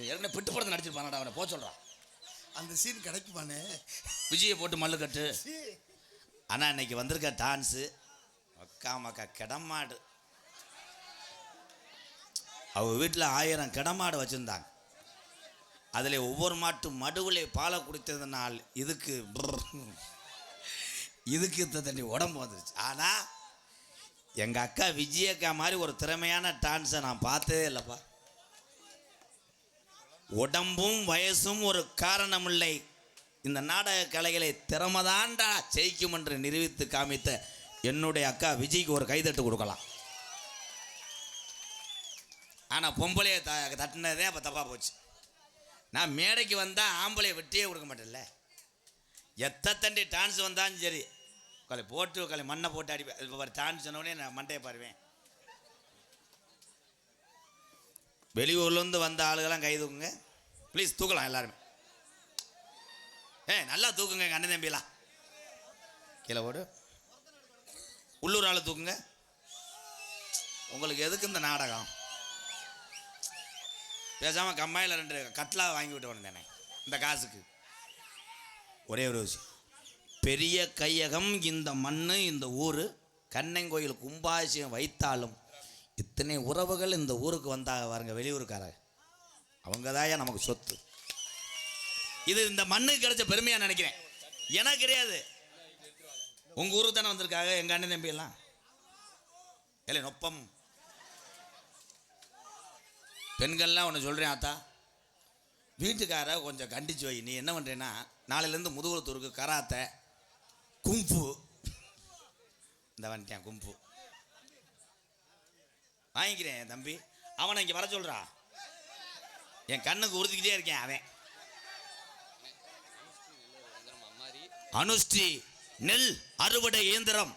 ஏற்கனவே பிட்டு படத்தை நடிச்சிருப்பானடா, அவனை போக சொல்கிறான். அந்த சீன் கிடைக்குமானே? விஜயை போட்டு மல்லு கட்டு. ஆனால் இன்னைக்கு வந்திருக்க டான்ஸு அக்கா மக்கா கிடமாடு. அவங்க வீட்டில் 1000 கிடமாடு வச்சுருந்தாங்க. அதில் ஒவ்வொரு மாட்டு மடுவில் பாலை குடித்ததுனால் இதுக்கு தண்ணி உடம்பு வந்துருச்சு. ஆனால் எங்கள் அக்கா விஜயக்கா மாதிரி ஒரு திறமையான டான்ஸை நான் பார்த்ததே இல்லைப்பா. உடம்பும் வயசும் ஒரு காரணமில்லை. இந்த நாடக கலைகளை திறமைதான்டா ஜெயிக்கும் என்று நிரூபித்து காமித்த என்னுடைய அக்கா விஜய்க்கு ஒரு கைதட்டு கொடுக்கலாம். ஆனால் பொம்பளையை தட்டினதே அப்போ தப்பாக போச்சு. நான் மேடைக்கு வந்தால் ஆம்பளையை வெட்டியே கொடுக்க மாட்டேன்ல. எத்தண்டி டான்ஸ் வந்தாலும் சரி போட்டு மண்ணை போட்டு அடிப்பேன். இப்போ டான்ஸ் சொன்னோடனே நான் மண்டையை பாருவேன். வெளியூர்லேருந்து வந்த ஆளுகெல்லாம் கை தூக்குங்க ப்ளீஸ். தூக்கலாம் எல்லாருமே. நல்லா தூக்குங்க. எங்கள் அண்ணன் தம்பிலாம் கீழே ஓடு. உள்ளூர் ஆள் தூக்குங்க. உங்களுக்கு எதுக்கு இந்த நாடகம்? பேசாமல் கம்மாயில் 2 கட்லா வாங்கி விட்டு வந்தேனே இந்த காசுக்கு. ஒரே ஒரு விஷயம், பெரிய கையகம் இந்த மண் இந்த ஊர். கண்ணங்கோயில் கும்பாபிஷேகம் வைத்தாலும் இத்தனை உறவுகள் இந்த ஊருக்கு வந்தாக பாருங்க, வெளியூருக்காரங்க. அவங்க தான் நமக்கு சொத்து. இது இந்த மண்ணுக்கு கிடைச்ச பெருமையாக நினைக்கிறேன். எனக்கு கிடையாது. உங்கள் ஊருக்கு தானே வந்திருக்காங்க எங்கள் அண்ணன் தம்பி எல்லாம். இல்லை நொப்பம் பெண்கள்லாம் ஒன்று சொல்கிறேன். ஆத்தா வீட்டுக்கார கொஞ்சம் கண்டிச்சு வை. நீ என்ன பண்ணுறேன்னா நாளையிலேருந்து முதுகுளத்தூருக்கு கராத்தை கும்பு இந்த வந்துட்டேன். கும்பு வாங்கிக்கிறேன் என் தம்பி. அவனை இங்கே வர சொல்கிறா. என் கண்ணுக்கு உறுத்திக்கிட்டே இருக்கேன். அவன் அனுஷ்டி நெல் அறுவடை இயந்திரம்.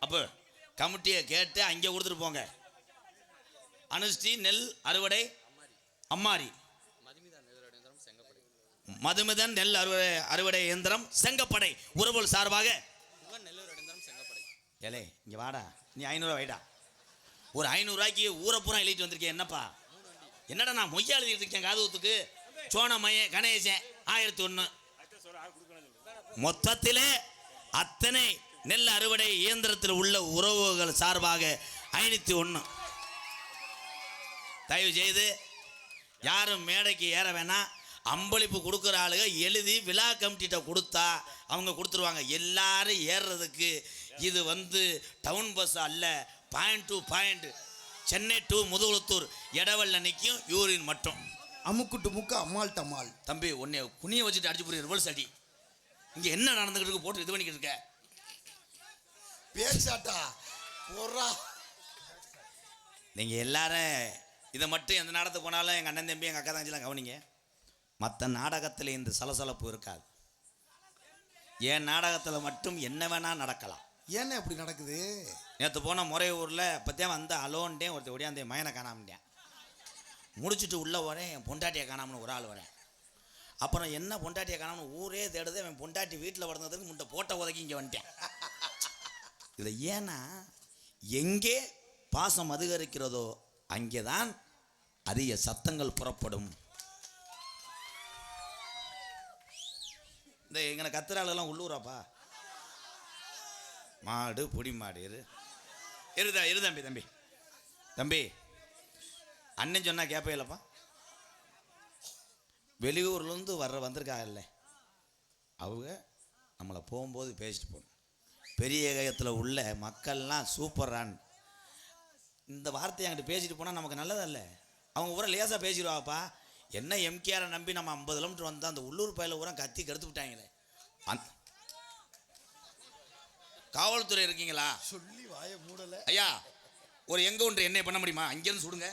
அப்போ கமிட்டியை கேட்டு அங்கே கொடுத்துட்டு போங்க. அனுஷ்டி நெல் அறுவடை அம்மாரி மதுமிதன் நெல் அறுவடை இயந்திரம் செங்கப்படை உறவுகள் சார்பாக ஏலே இங்கே வாடா. நீ 500 வைடா. ஒரு 500 ரூபாய்க்கு ஊரை பூரா எழுதிட்டு வந்திருக்கேன். என்னப்பா என்னடா நான் மொய்யா எழுதிட்டு இருக்கேன். காதுகுத்துக்கு சோனமைய கணேசன் 1001. மொத்தத்திலே அத்தனை நெல் அறுவடை இயந்திரத்தில் உள்ள உறவுகள் சார்பாக 501. தயவு செய்து யாரும் மேடைக்கு ஏற வேணாம். அம்பளிப்பு கொடுக்குற ஆளுங்க எழுதி விழா கமிட்டிகிட்ட கொடுத்தா அவங்க கொடுத்துருவாங்க. எல்லாரும் ஏறுறதுக்கு இது டவுன் பஸ் அல்ல. Point to point. Chennai to Mudukulathur இடவெல்ல நிற்கும் யூரின் மட்டும். அமுக்குட்டு முக்கு அம்மாள் டம்மாள். தம்பி உன்னை குனியை வச்சுட்டு அடிச்சு போய் ரிவர்ஸ் அடி. இங்கே என்ன நடந்துக்கிட்டு இருக்கு போட்டு இது பண்ணிக்கிட்டு இருக்க பேச்சாட்டா போடுறா. நீங்கள் எல்லாரும் இதை மட்டும் எந்த நாடகத்துக்கு போனாலும் எங்கள் அண்ணன் தம்பி எங்கள் அக்கா தங்கச்சிலாம் கவனிங்க. மற்ற நாடகத்தில் இந்த சலசலப்பு இருக்காது. என் நாடகத்தில் மட்டும் என்ன வேணால் நடக்கலாம். ஏன்னா அப்படி நடக்குது? நேற்று போன முறையூரில் பற்றியா வந்து அலோன்ட்டேன். ஒருத்தர் ஒடியாந்தேன் மயனை காணாமட்டேன். முடிச்சுட்டு உள்ளே வரேன். என் பொண்டாட்டியை காணாமனு ஒரு ஆள் வரேன். அப்புறம் என்ன பொண்டாட்டியை காணாமனு ஊரே தேடுது. அவன் பொண்டாட்டி வீட்டில் வளர்ந்ததுக்கு முட்டை போட்ட உதக்கி இங்கே வந்துட்டேன். இதில் ஏன்னா எங்கே பாசம் அதிகரிக்கிறதோ அங்கே தான் அதிக சத்தங்கள் புறப்படும். இந்த எங்களை கத்துறாளெல்லாம் உள்ளூராப்பா. மாடு புடி மாடு இரு தம்பி தம்பி தம்பி அண்ணன் சொன்னா கேட்பே இல்லப்பா. வெளியூர்லேருந்து வந்திருக்காங்கல்ல, அவங்க நம்மளை போகும்போது பேசிட்டு போகணும். பெரிய கயத்தில் உள்ள மக்கள்லாம் சூப்பரான் இந்த வார்த்தையை அங்கிட்டு பேசிட்டு போனால் நமக்கு நல்லதல்ல. அவங்க ஊரை லேசாக பேசிடுவாப்பா. என்ன எம்கேஆரை நம்பி நம்ம 50 கிலோமீட்டர் வந்தால் அந்த உள்ளூர் பயில ஊரம் கத்தி கெடுத்து விட்டாங்களே. காவல்துறை இருக்கீங்களா? சொல்லி வாய மூடல ஐயா, ஒரு எங்கே ஒன்று என்ன பண்ண முடியுமா? அங்கேருந்து சுடுங்க,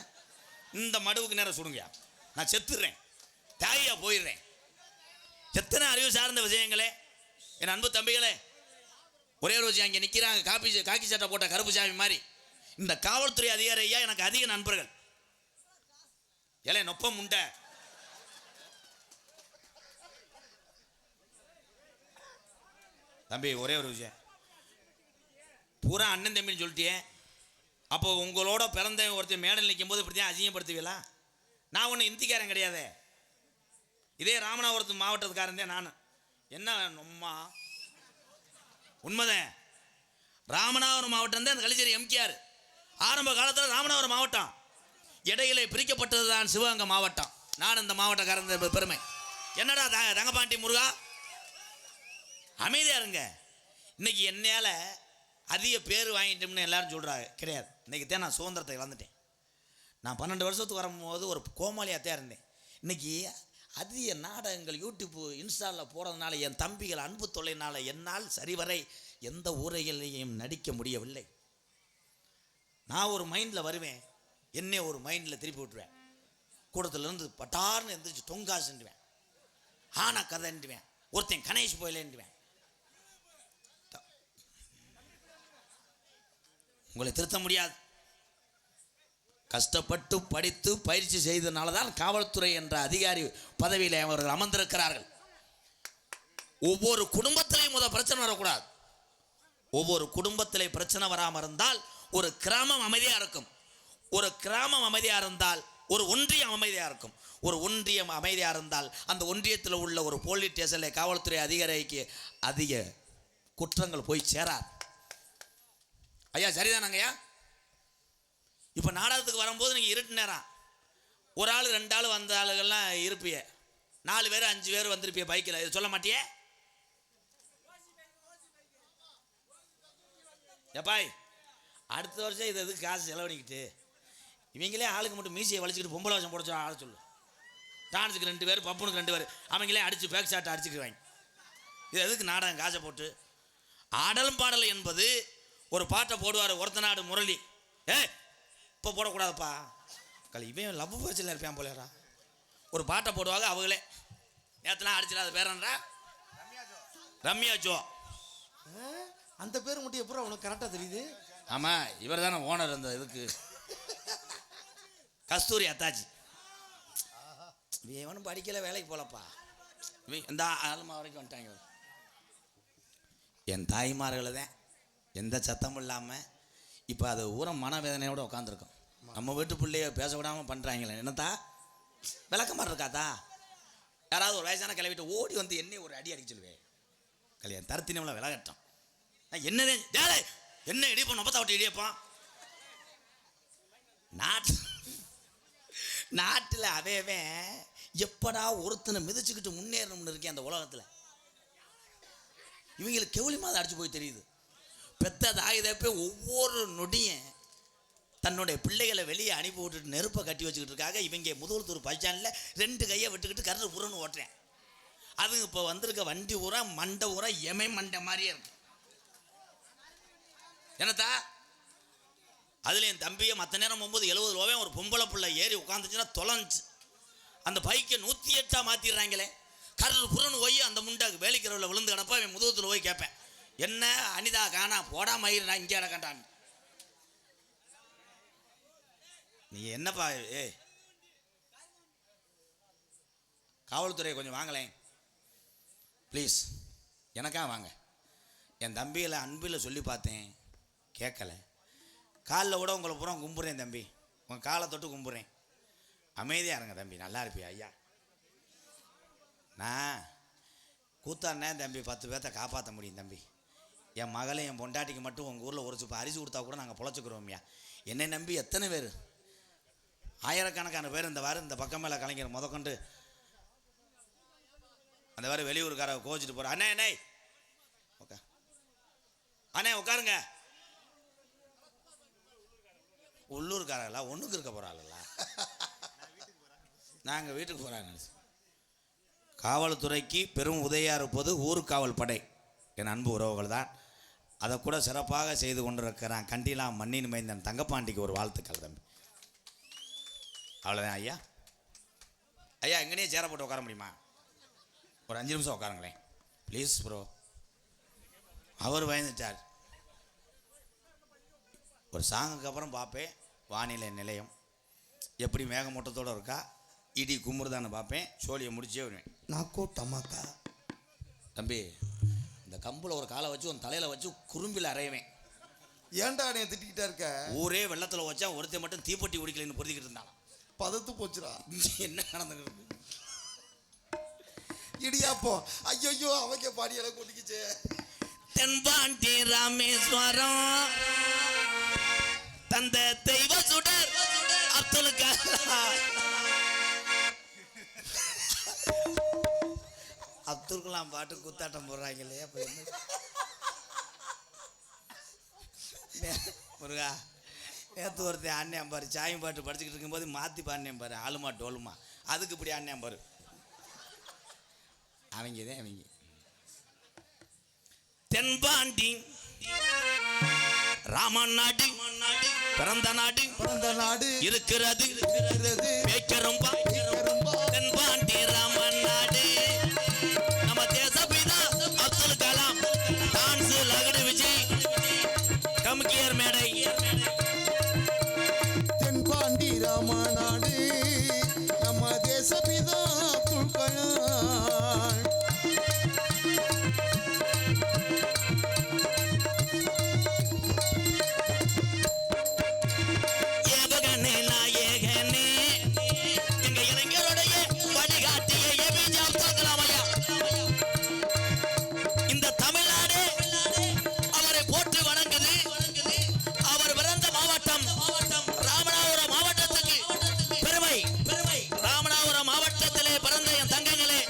இந்த மடுவுக்கு நேரம் சுடுங்கயா, நான் செத்துடுறேன், தாயா போயிடுறேன். எத்தனை அறிவு சார்ந்த விஷயங்களே என் அன்பு தம்பிகளே. ஒரே ஒரு விஷயம், அங்கே நிற்கிறாங்க காக்கி சட்டை போட்ட கருப்பு சாமி மாதிரி இந்த காவல்துறை அதிகாரி ஐயா எனக்கு அதிக நண்பர்கள். ஏலே நொப்பம் உண்டை தம்பி, ஒரே ஒரு விஷயம், பூரா அண்ணன் தம்பின்னு சொல்லிட்டியே, அப்போ உங்களோட பிறந்த ஒருத்தர் மேடல் நிற்கும் போது இப்படி தான் அசிங்கப்படுத்துவீங்களா? நான் ஒன்றும் இந்திக்காரன் கிடையாது, இதே ராமநாதபுரத்து மாவட்டத்துக்காரன் தான் நான். என்ன நொம்மா உண்மைதான், ராமநாதபுரம் மாவட்டம் தான் கலிச்சேரி எம்கேஆர். ஆரம்ப காலத்தில் ராமநாதபுரம் மாவட்டம், இடையிலே பிரிக்கப்பட்டது தான் சிவகங்கை மாவட்டம். நான் இந்த மாவட்டக்காரன் பெருமை. என்னடா தங்கபாண்டி முருகா, அமைதியா இருங்க. இன்னைக்கு என்னால் அதிக பேர் வாங்கிட்டோம்னு எல்லாரும் சொல்கிறாங்க. கிடையாது, இன்னைக்கு தான் நான் சுதந்திரத்தை இழந்துட்டேன். நான் 12 வருஷத்துக்கு வரும்போது ஒரு கோமாளியாகத்தான் இருந்தேன். இன்னைக்கு அதிக நாடகங்கள் யூடியூப் இன்ஸ்டாவில் போகிறதுனால, என் தம்பிகள் அன்பு தொல்லையினால் என்னால் சரிவரை எந்த ஊரைகளையும் நடிக்க முடியவில்லை. நான் ஒரு மைண்டில் வருவேன், என்னே ஒரு மைண்டில் திருப்பி விட்டுருவேன். கூடத்துலேருந்து பட்டார்னு எந்திரிச்சு தொங்காசுன்டுவேன், ஆனா கதைன்டுவேன், ஒருத்தன் கணேஷ் போயிலேன்டுவேன். உங்களை திருத்த முடியாது. கஷ்டப்பட்டு படித்து பயிற்சி செய்ததுனால தான் காவல்துறை என்ற அதிகாரி பதவியில் அவர்கள் அமர்ந்திருக்கிறார்கள். ஒவ்வொரு குடும்பத்திலையும் பிரச்சனை வரக்கூடாது. ஒவ்வொரு குடும்பத்திலே பிரச்சனை வராமல் இருந்தால் ஒரு கிராமம் அமைதியாக இருக்கும். ஒரு கிராமம் அமைதியாக இருந்தால் ஒரு ஒன்றியம் அமைதியாக இருக்கும். ஒரு ஒன்றியம் அமைதியாக இருந்தால் அந்த ஒன்றியத்தில் உள்ள ஒரு போலீஸ் ஸ்டேஷனில் காவல்துறை அதிகாரிக்கு அதிக குற்றங்கள் போய் சேராது. ஐயா சரிதானாங்க ஐயா? இப்போ நாடகத்துக்கு வரும்போது நீங்கள் இருட்டு நேரம் ஒரு ஆள் 2 ஆள் வந்த ஆளுகள்லாம் இருப்பிய, 4 பேர் 5 பேர் வந்திருப்பிய பைக்கில், இது சொல்ல மாட்டியே எப்பாய்? அடுத்த வருஷம் இது எதுக்கு காசு செலவழிக்கிட்டு, இவங்களே ஆளுக்கு மட்டும் மீசியை வலிச்சுக்கிட்டு பொம்பளை வருஷம் போட ஆள சொல்லு. டான்ஸுக்கு 2 பேர், பப்புனுக்கு 2 பேர், அவங்களே அடித்து பேக் ஷாட்டை அடிச்சுக்குவாங்க. இது எதுக்கு நாடகம் காசை போட்டு? ஆடலும் பாடல் என்பது ஒரு பாட்டை போடுவார் ஒருத்த நாடு முரளி, இப்போ போடக்கூடாதுப்பா இவன் லவ் பிரச்சனை இருப்பான் போலடா. ஒரு பாட்டை போடுவாங்க அவங்களே, நேற்றுலாம் அடிச்சிடாத பேரன்றா ரம்யா ஜோ. அந்த பேர் மட்டும் எப்போ உனக்கு கரெக்டாக தெரியுது? ஆமாம், இவர் தானே ஓனர் அந்த இதுக்கு, கஸ்தூரி அத்தாச்சி. இவனும் படிக்கல, வேலைக்கு போகலப்பா. இந்த ஆளுமா வரைக்கும் வந்துட்டாங்க. என் தாய்மார்களை தான் எந்த சத்தமும் இல்லாமல் இப்போ அது ஊரம் மனவேதனையோடு உட்காந்துருக்கோம். நம்ம வீட்டு பிள்ளைய பேச விடாமல் பண்ணுறாங்களே, என்னத்தா விளக்கமாக இருக்காத்தா? யாராவது ஒரு வயசான கிளவிட்டு ஓடி வந்து என்னை ஒரு அடி அடிக்க சொல்லுவேன். கல்யாணம் தரத்தினவளை விலகட்டும். நான் என்னதே என்ன இடிப்போம், நொப்பத்தை விட்டு இடியப்பான். நாட்டில் அவையவே எப்படா ஒருத்தனை மிதிச்சுக்கிட்டு முன்னேறணும்னு இருக்கேன் அந்த உலகத்தில். இவங்களுக்கு கெவுளி மாதம் அடிச்சு போய் தெரியுது. பெத்த தாயுதப்பே ஒவ்வொரு நொடியும் தன்னுடைய பிள்ளைகளை வெளியே அனுப்பி விட்டுட்டு நெருப்பை கட்டி வச்சுக்கிட்டு இருக்காங்க. இவங்க முதல்தூர் பஞ்சானில் 2 கையை விட்டுக்கிட்டு கரு புறன்னு ஓட்டுறேன். அதுங்க இப்போ வந்திருக்க வண்டி ஊரா மண்டை ஊரா எமை மண்டை மாதிரியே இருக்கு. என்னத்தா அதில் என் தம்பியை மற்ற நேரம் போகும்போது 70 ரூபாவே ஒரு பொம்பளை பிள்ளை ஏறி உட்காந்துச்சுன்னா தொலைஞ்சு அந்த பைக்கை 108 மாற்றிடுறாங்களே. கரு புறன்னு போய் அந்த முண்டை வேலைக்கிறவில் விழுந்து கிடப்பா. அவன் முதுகத்தில் போய் கேட்பேன், என்ன அனிதா காணா போடா மயிர், நான் இங்கே கிடக்கண்டான். நீ என்னப்பா காவல்துறையை கொஞ்சம் வாங்கலேன் ப்ளீஸ், எனக்கா வாங்க. என் தம்பியில் அன்பில் சொல்லி பார்த்தேன், கேட்கலை. காலில் கூட உங்களை பூரா கும்பிட்றேன் தம்பி, உங்கள் காலை தொட்டு கும்பிட்றேன். அமைதியாக இருங்க தம்பி, நல்லா இருப்பியா ஐயா? நான் கூத்தாடினேன் தம்பி, 10 பேர்த்த காப்பாற்ற முடியும் தம்பி. என் மகளை என் பொண்டாட்டிக்கு மட்டும் உங்கள் ஊரில் ஒரு சிப்ப அரிசி கொடுத்தா கூட நாங்கள் பொழைச்சிக்கிறோம்யா. என்னை நம்பி எத்தனை பேர், ஆயிரக்கணக்கான பேர் இந்த வாரம் இந்த பக்கம் மேலே கலைஞர் முதற்கொண்டு அந்த வாரம் வெளியூருக்கார கோச்சிட்டு போகிற அண்ணே அண்ணே ஓகே அண்ணே உட்காருங்க. உள்ளூர்காரங்களா ஒன்றுக்கு இருக்க போகிறாள்ல, நாங்கள் வீட்டுக்கு போகிறாங்க. காவல்துறைக்கு பெரும் உதவியாக இருப்பது ஊர்காவல் படை, என் அன்பு உறவுகள் தான். அதை கூட சிறப்பாக செய்து கொண்டிருக்கிறான் கண்டிலாம் மண்ணின் மைந்தன் தங்கப்பாண்டிக்கு ஒரு வாழ்த்துக்கள் தம்பி. அவ்வளோதான் ஐயா. ஐயா எங்கனே சேர போட்டு உட்கார முடியுமா? ஒரு 5 நிமிஷம் உட்காருங்களேன் ப்ளீஸ் ப்ரோ. அவர் பயந்துட்டார். ஒரு சாங்குக்கு அப்புறம் பார்ப்பேன் வானிலை நிலையம் எப்படி மேகமூட்டத்தோடு இருக்கா, இடி குமுறுதான்னு பார்ப்பேன், சோழியை முடிச்சே வருவேன். நாக்கோ டமாக்கா தம்பி இந்த கம்பில் ஒரு காலை வச்சு உன் தலையில் வச்சு குறும்பில் அறையவேன். ஏன்டா நீ திட்டிக்கிட்டா இருக்க? ஊரே வெள்ளத்தில் வச்சா ஒருத்தன் மட்டும் தீப்பெட்டி உடிக்கலைன்னு பொறுத்திக்கிட்டு இருந்தான். பதத்து போச்சுடா. என்ன நடந்துருக்கு? இடியாப்போ ஐயோ அவங்க பாடியெல்லாம் கொட்டிக்கிச்சு. தென்பாண்டி ராமேஸ்வரம் தந்த தெய்வ சுடர் அப்துல் கலாம். அப்துல் கலாம் பாட்டு குத்தாட்டம் போடுறாங்க இல்லையா? அப்போ என்ன முருகா, நேற்று ஒருத்தன் ஆண்ணியம் பாரு சாயம் பாட்டு படிச்சுக்கிட்டு இருக்கும்போது மாற்றி பாண்டியம் பாரு ஆளுமா டோலுமா, அதுக்கு இப்படி ஆண்ணியம் பாரு. அவங்கதான் அவங்க. தென்பாண்டி ராமன் நாடு பிறந்த நாடு இருக்கிறது பேக்கரும்பா. தென்பாண்டி ராமன் நாடு நம்ம தேசப்பிதா அப்துல் கலாம் டான்ஸ் லகடு விஜய் கம்கியர் மேடை. தென்பாண்டி ராமநாடு நம்ம தேசபிதா அப்துல் கலாம். ஏகனே நாயகனே எங்க இளைஞருடைய வழிகாட்டிய ஏபிஜே அப்துல் கலாம் ஐயா. இந்த தமிழ்நாடு அவரை போற்றி வணங்குது. அவர் பிறந்த மாவட்டம் ராமநாதபுரம் மாவட்டத்துக்கு பெருமை. ராமநாதபுரம் மாவட்டத்திலே பிறந்த என் தங்கங்களே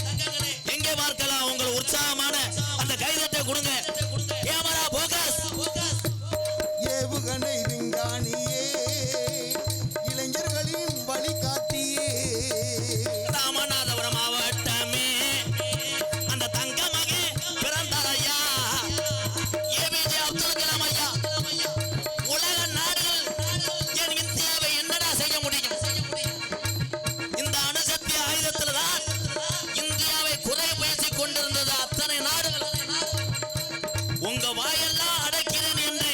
எங்கே பார்க்கலாம் உங்கள் உற்சாகமான அந்த கைதட்டை கொடுங்க. Camera focus. ஏவுகணை விஞ்ஞானியே இளைஞர்களின் வழிகாட்டியே. ராமநாதபுரம் மாவட்டமே அந்த தங்க மகே பிறந்தாரையா ஏபிஜே அப்துல் கலாம் ஐயா. உலக நாடுகள் என் இந்தியாவை என்னடா செய்ய முடியும்? இந்த அணுசக்தி ஆயுதத்தில் தான் இந்தியாவை குறை பேசிக் கொண்டிருந்தது அத்தனை நாடுகள். உங்க வாயெல்லாம் அடைக்கிறேன் என்று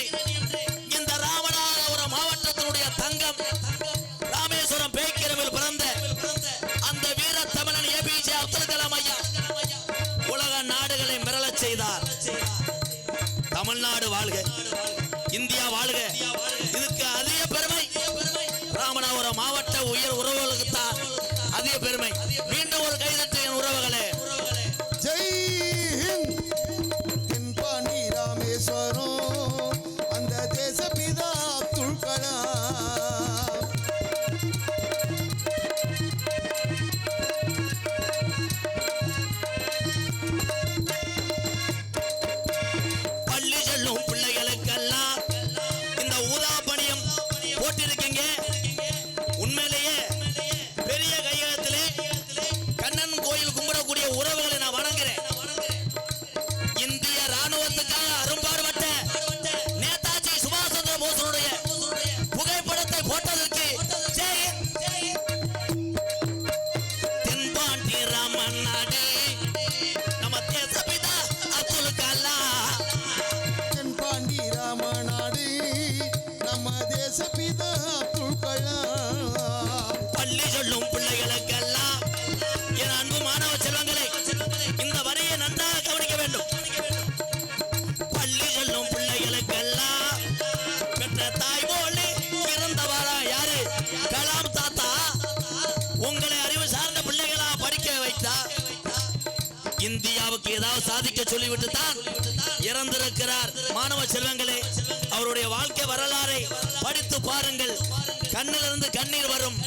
இந்த ராமநாதபுரம் மாவட்டத்தினுடைய தங்கம் ராமேஸ்வரம் பேய்க்கிரவில் பிறந்த அந்த வீர தமிழன் ஏபிஜே அப்துல் கலாம் ஐயா உலக நாடுகளை மிரளச் செய்தார். தமிழ்நாடு வாழ்க, இந்தியா வாழ்க. இதுக்கு அதிக பெருமை ராமநாதபுரம் மாவட்ட உயர் உறவுகளுக்கு தான் அதிக பெருமை. மீண்டும் ஒரு கைதட்டு என் உறவுகளே. ஜெய் ஹிந்த். தென்பாண்டி ராமேஸ்வரம் அந்த தேசபிதா அப்துல் கலாம். பள்ளி செல்லும் பிள்ளைகளுக்கெல்லாம் இந்த ஊதா பணியம் போட்டிருக்கீங்க. உண்மையிலேயே பெரிய கையகத்திலே கண்ணன் கோயில் கும்பிடக்கூடிய உறவுகளை நான் வணங்குறேன். இந்திய ராணுவத்துக்காக அரும்பாடுபட்ட நேதாஜி சுபாஷ் சந்திர போஸுடைய புகைப்படத்தை போட்டதற்கு ஜெய் ஹிந்த். தென்பாண்டி ராமன் நாடு நம்ம தேசப்பிதா அப்துல் கலாம். தென்பாண்டி ராமநாடு நம்ம தேசபிதா அப்துல் கலாம். பள்ளி சொல்லும் பிள்ளைகளுக்கெல்லாம் என் அன்பு மாணவ செல்வங்களே இந்த வரியை நன்றாக கவனிக்க வேண்டும். பள்ளி சொல்லும் பிள்ளைகளுக்கெல்லாம் பெற்ற தாய் போலே பிறந்தவரா யாரு? கலாம் தாத்தா. உங்களை அறிவு சார்ந்த பிள்ளைகளா படிக்க வைத்தா இந்தியாவுக்கு ஏதாவது சாதிக்க சொல்லிவிட்டு தான் பிறந்திருக்கிறார். மாணவ செல்வங்களே, அவருடைய வாழ்க்கை வரலாறை படித்து பாருங்கள். கண்ணிலிருந்து கண்ணீர் வரும்.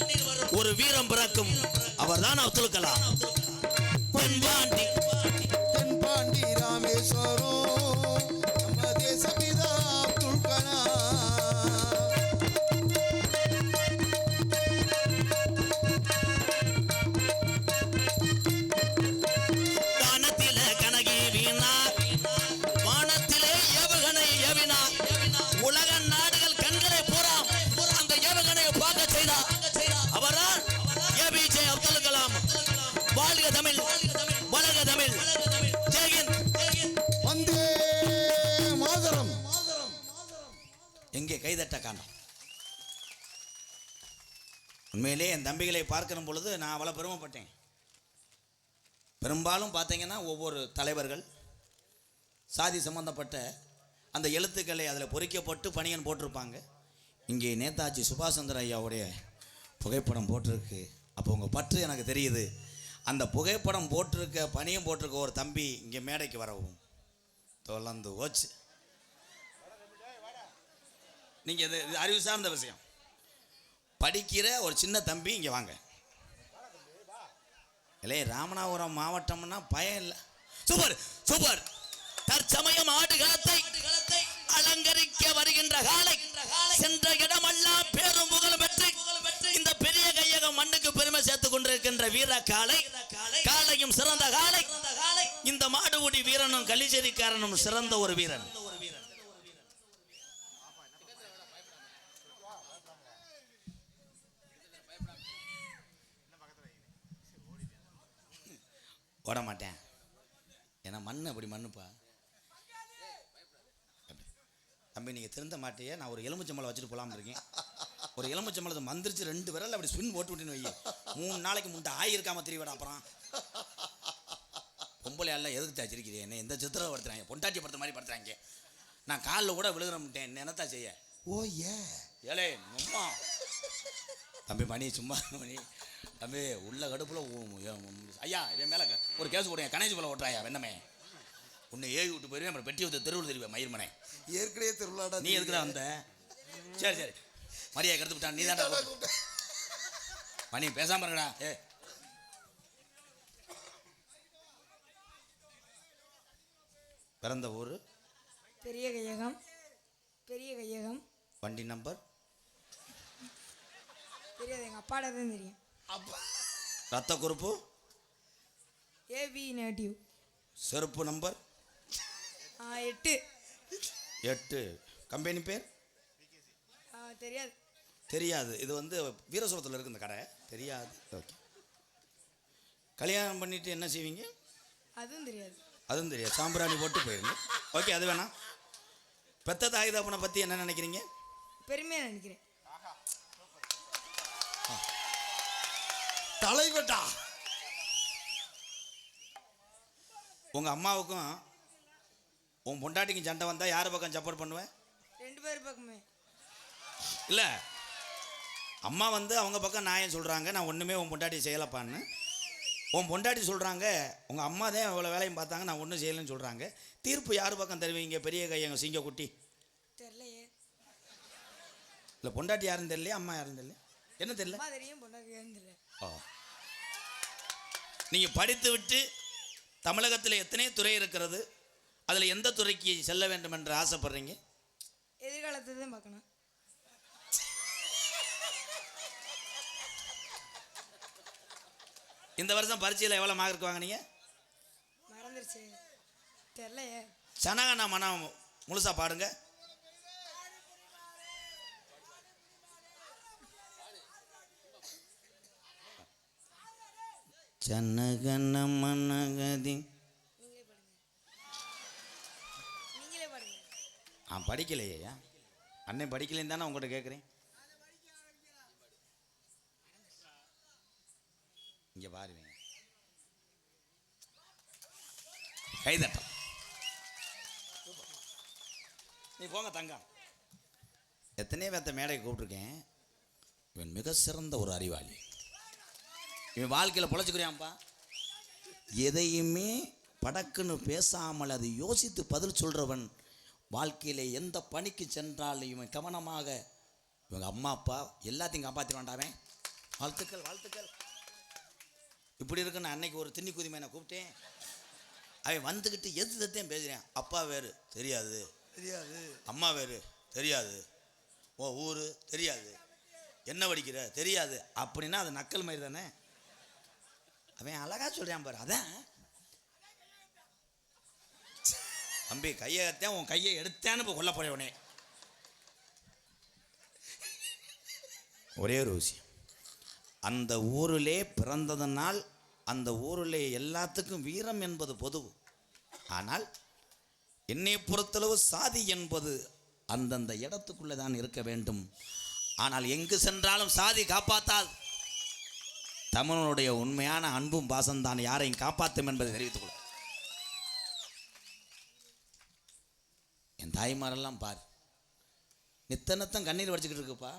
ஒரு வீரம் பிறக்கும். அவர்தான் அப்துல் கலாம். தென்பாண்டி தென்பாண்டி ராமேஸ்வரம் நம்ம தேசபிதா அப்துல் கலாம். வானத்திலே கனகி வீணார், வானத்திலே ஏவுகணை ஏவினார். உலக நாடுகள் கண்களை பூராம் அந்த ஏவுகணையை பார்க்க செய்தார். அவர்தான் ஏபிஜே அப்துல் கலாம். வாழ்க தமிழ், வளர்க தமிழ். ஜெய்ஹிந்த். வந்தே மாதரம். எங்கே கைதட்ட காணோம். உண்மையிலே என் தம்பிகளை பார்க்கிற பொழுது நான் அவ்வளோ பெருமைப்பட்டேன். பெரும்பாலும் பார்த்தீங்கன்னா ஒவ்வொரு தலைவர்கள் சாதி சம்பந்தப்பட்ட அந்த எழுத்துக்களை அதில் பொறிக்கப்பட்டு பணியன் போட்டிருப்பாங்க. இங்கே நேதாஜி சுபாஷ் சந்திர ஐயாவுடைய புகைப்படம் போட்டிருக்கு. அப்போ உங்கள் பற்று எனக்கு தெரியுது. அந்த புகைப்படம் போட்டிருக்க பணியும் போட்டிருக்க ஒரு தம்பி இங்கே மேடைக்கு வரவும் தொலைந்து ஓச்சு. நீங்கள் இது அறிவு சார்ந்த விஷயம். படிக்கிற ஒரு சின்ன தம்பி இங்கே வாங்க. இல்லை, ராமநாதபுரம் மாவட்டம்னா பயம் இல்லை. Super super. தற்சமயம் ஆடுகளத்தை அலங்கரிக்க வருகின்ற காலை சென்ற இடமெல்லாம் பேரும் புகழும் பெற்று இந்த பெரிய கையகம் மண்ணுக்கு பெருமை சேர்த்துக் கொண்டிருக்கின்ற வீர காலை. காலையும் சிறந்த காலை. இந்த மாடுகுடி வீரனும் கலிச்சேரிக்காரனும் சிறந்த ஒரு வீரன். ஓட மாட்டேன். ஏன்னா மண் அப்படி மண்ணுப்பா. தம்பி நீங்கள் திருந்த மாட்டேயே. நான் ஒரு எலுமிச்சம்பழம் வச்சுட்டு போகலாம்னு இருக்கேன். ஒரு எலுமிச்சம்பழத்தை மந்திரிச்சு 2 விரல் அப்படி ஸ்பின் போட்டு விட்டுன்னு வை. 3 நாளைக்கு முண்டை ஆயிருக்காம திரிவிட. அப்புறம் பொம்பளை எல்லாம் எதுக்கு தாச்சிருக்கிறேன் என்ன எந்த சித்திரம் படுத்துறாங்க, பொண்டாட்டி படுத்த மாதிரி படுத்துறாங்க. நான் காலில் கூட விழுகிறேன். என்னத்தா செய்ய? ஓ ஏ ஏலே அம்மா. தம்பி மணி சும்மா மணி தம்பி உள்ள கடுப்புல ஐயா இவன் மேலே ஒரு கேஸ் போடுங்க. கணேஷ் போல ஓட்டுறாயா வெண்ணமே. உன்னை ஏவி விட்டு போயிருவேன். அப்புறம் பெட்டி ஊற்ற தெருவில் தெரிவேன் மயிர்மனை. ஏற்கனவே திருவிழாடா. நீ எதுக்குடா வந்த? சரி சரி மரியாதை கருத்து விட்டான். நீ தான்டா மணி பேசாம இருக்கடா. பிறந்த ஊர் பெரிய கையகம். பெரிய கையகம். வண்டி நம்பர் தெரியாது, எங்கள் அப்பாட தான் தெரியும். ரத்த குறிப்பு ஏபி நேட்டிவ். செருப்பு நம்பர் 8. 8. கம்பெனி பேர் தெரியாது. தெரியாது. இது வந்து வீரசோளத்தில் இருக்கு இந்த கடை. தெரியாது. ஓகே. கல்யாணம் பண்ணிட்டு என்ன செய்வீங்க? அதுவும் தெரியாது. அதுவும் தெரியாது. சாம்பிராணி போட்டு போயிருங்க. ஓகே, அது வேணாம். பெத்த தாய் தகப்பனை பற்றி என்ன நினைக்கிறீங்க? பெருமையாக நினைக்கிறேன். தலைவட்டா. உங்கள் அம்மாவுக்கும் உன் பொண்டாட்டிக்கும் சண்டை வந்தால் யார் பக்கம் சப்போர்ட் பண்ணுவேன்? 2 பேர் பக்கமே. இல்லை, அம்மா வந்து அவங்க பக்கம் நியாயம் சொல்கிறாங்க. நான் ஒன்றுமே உன் பொண்டாட்டி செய்யலப்பான்னு. உன் பொண்டாட்டி சொல்கிறாங்க உங்கள் அம்மா தான் இவ்வளோ வேலையும் பார்த்தாங்க, நான் ஒன்றும் செய்யலைன்னு சொல்கிறாங்க. தீர்ப்பு யார் பக்கம் தருவீங்க? பெரிய கையங்க சிங்க குட்டி. தெரியலையே. இல்லை, பொண்டாட்டி யாருன்னு தெரியலையா? அம்மா யாருன்னு தெரியல? என்ன தெரியல? அம்மா தெரியும், பொண்டாட்டி தெரியல. ஓ, நீங்கள் படித்து விட்டு தமிழகத்தில் எத்தனை துறை இருக்கிறது, அதில் எந்த துறைக்கு செல்ல வேண்டும் என்று ஆசைப்படுறீங்க? எதிர்காலத்தை தான் பார்க்கணும். இந்த வருஷம் பரீட்சையில் எவ்வளோ மார்க் வாங்கினீங்க? மறந்துருச்சு, தெரியலையே. சனகனா மனம் முழுசா பாடுங்க. சனகன மனகதி. நீங்களே பாடுங்க. படிக்கலையா? அண்ணன் படிக்கலைன்னு தானே உங்கள்கிட்ட கேட்குறேன். இங்கே பாருங்க, கைதட்டம். நீ போங்க தங்கம். எத்தனையோ பேர்த்த மேடைக்கு கூப்பிட்ருக்கேன். இவன் மிக சிறந்த ஒரு அறிவாளி. இவன் வாழ்க்கையில் பொழைச்சிக்கிறியான்ப்பா. எதையுமே படக்குன்னு பேசாமல் அது யோசித்து பதில் சொல்கிறவன் வாழ்க்கையில் எந்த பணிக்கு சென்றாலும் இவன் கவனமாக இவங்க அம்மா அப்பா எல்லாத்தையும் காப்பாற்றிடுவான்டாவே. வாழ்த்துக்கள் வாழ்த்துக்கள். இப்படி இருக்குன்னு அன்னைக்கு ஒரு திண்ணி குதிமை நான் கூப்பிட்டேன். அவன் வந்துக்கிட்டு எதுத்தையும் பேசுகிறேன். அப்பா வேறு தெரியாது, தெரியாது. அம்மா வேறு தெரியாது, ஓ ஊர் தெரியாது, என்ன படிக்கிற தெரியாது அப்படின்னா அது நக்கல் மாதிரி தானே. அவன் அழகா சொல்கிறான் பாரு. அதான் தம்பி கையை எடுத்தேன், உன் கையை எடுத்தேன்னு இப்போ கொல்ல போறவனே. ஒரே ஒரு விஷயம், அந்த ஊரிலே பிறந்ததனால் அந்த ஊரிலே எல்லாத்துக்கும் வீரம் என்பது பொது. ஆனால் என்னை பொறுத்தளவு சாதி என்பது அந்தந்த இடத்துக்குள்ளே தான் இருக்க வேண்டும். ஆனால் எங்கு சென்றாலும் சாதி காப்பாற்றாது. தமிழனுடைய உண்மையான அன்பும் பாசம்தான் யாரையும் காப்பாற்றும் என்பதை தெரிவித்துக் கொள்ள. என் தாய்மாரெல்லாம் பார், நித்தனத்தம் கண்ணீர் வடிச்சுக்கிட்டு இருக்குப்பா.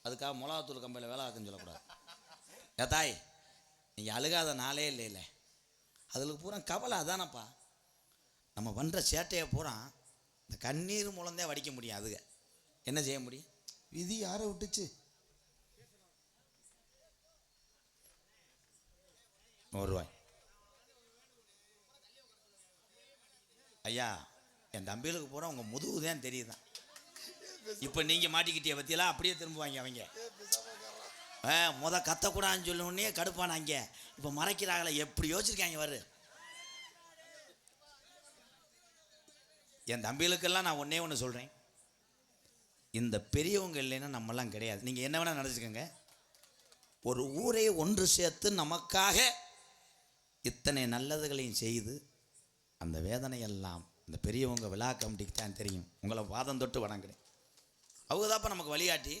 அதுக்காக மிளகாத்தூள் கம்பெனியில் வேலை ஆக்குன்னு சொல்லக்கூடாது. ஏ தாய், நீங்கள் அழுகாத நாளே இல்லை. அதில் பூரா கவலை அதானப்பா. நம்ம பண்ணுற சேட்டையை பூரா இந்த கண்ணீர் மூலம்தான் வடிக்க முடியும். அதுக என்ன செய்ய முடியும்? விதி யாரை விட்டுச்சு? 100 ரூபாய். ஐயா, என் தம்பிகளுக்கு பூரா உங்கள் முதுகு தான் தெரியுதான். இப்போ நீங்கள் மாட்டிக்கிட்டிய பற்றியெல்லாம் அப்படியே திரும்புவாங்க அவங்க. கத்தக்கூடாதுன்னு சொல்லணுன்னே கடுப்பானாங்க. இப்போ மறைக்கிறாங்களே, எப்படி யோசிச்சிருக்காங்க வரு. என் தம்பிகளுக்கெல்லாம் நான் ஒன்றே ஒன்று சொல்கிறேன், இந்த பெரியவங்க இல்லைன்னா நம்மெல்லாம் கிடையாது. நீங்கள் என்ன வேணால் நினச்சிக்கோங்க. ஒரு ஊரை ஒன்று சேர்த்து நமக்காக இத்தனை நல்லதுகளையும் செய்து அந்த வேதனையெல்லாம் இந்த பெரியவங்க விழா கமிட்டிக்கு தான் தெரியும். உங்களை பாதம் தொட்டு வணங்குறேன். அவங்க தான்ப்பா நமக்கு வழிகாட்டி.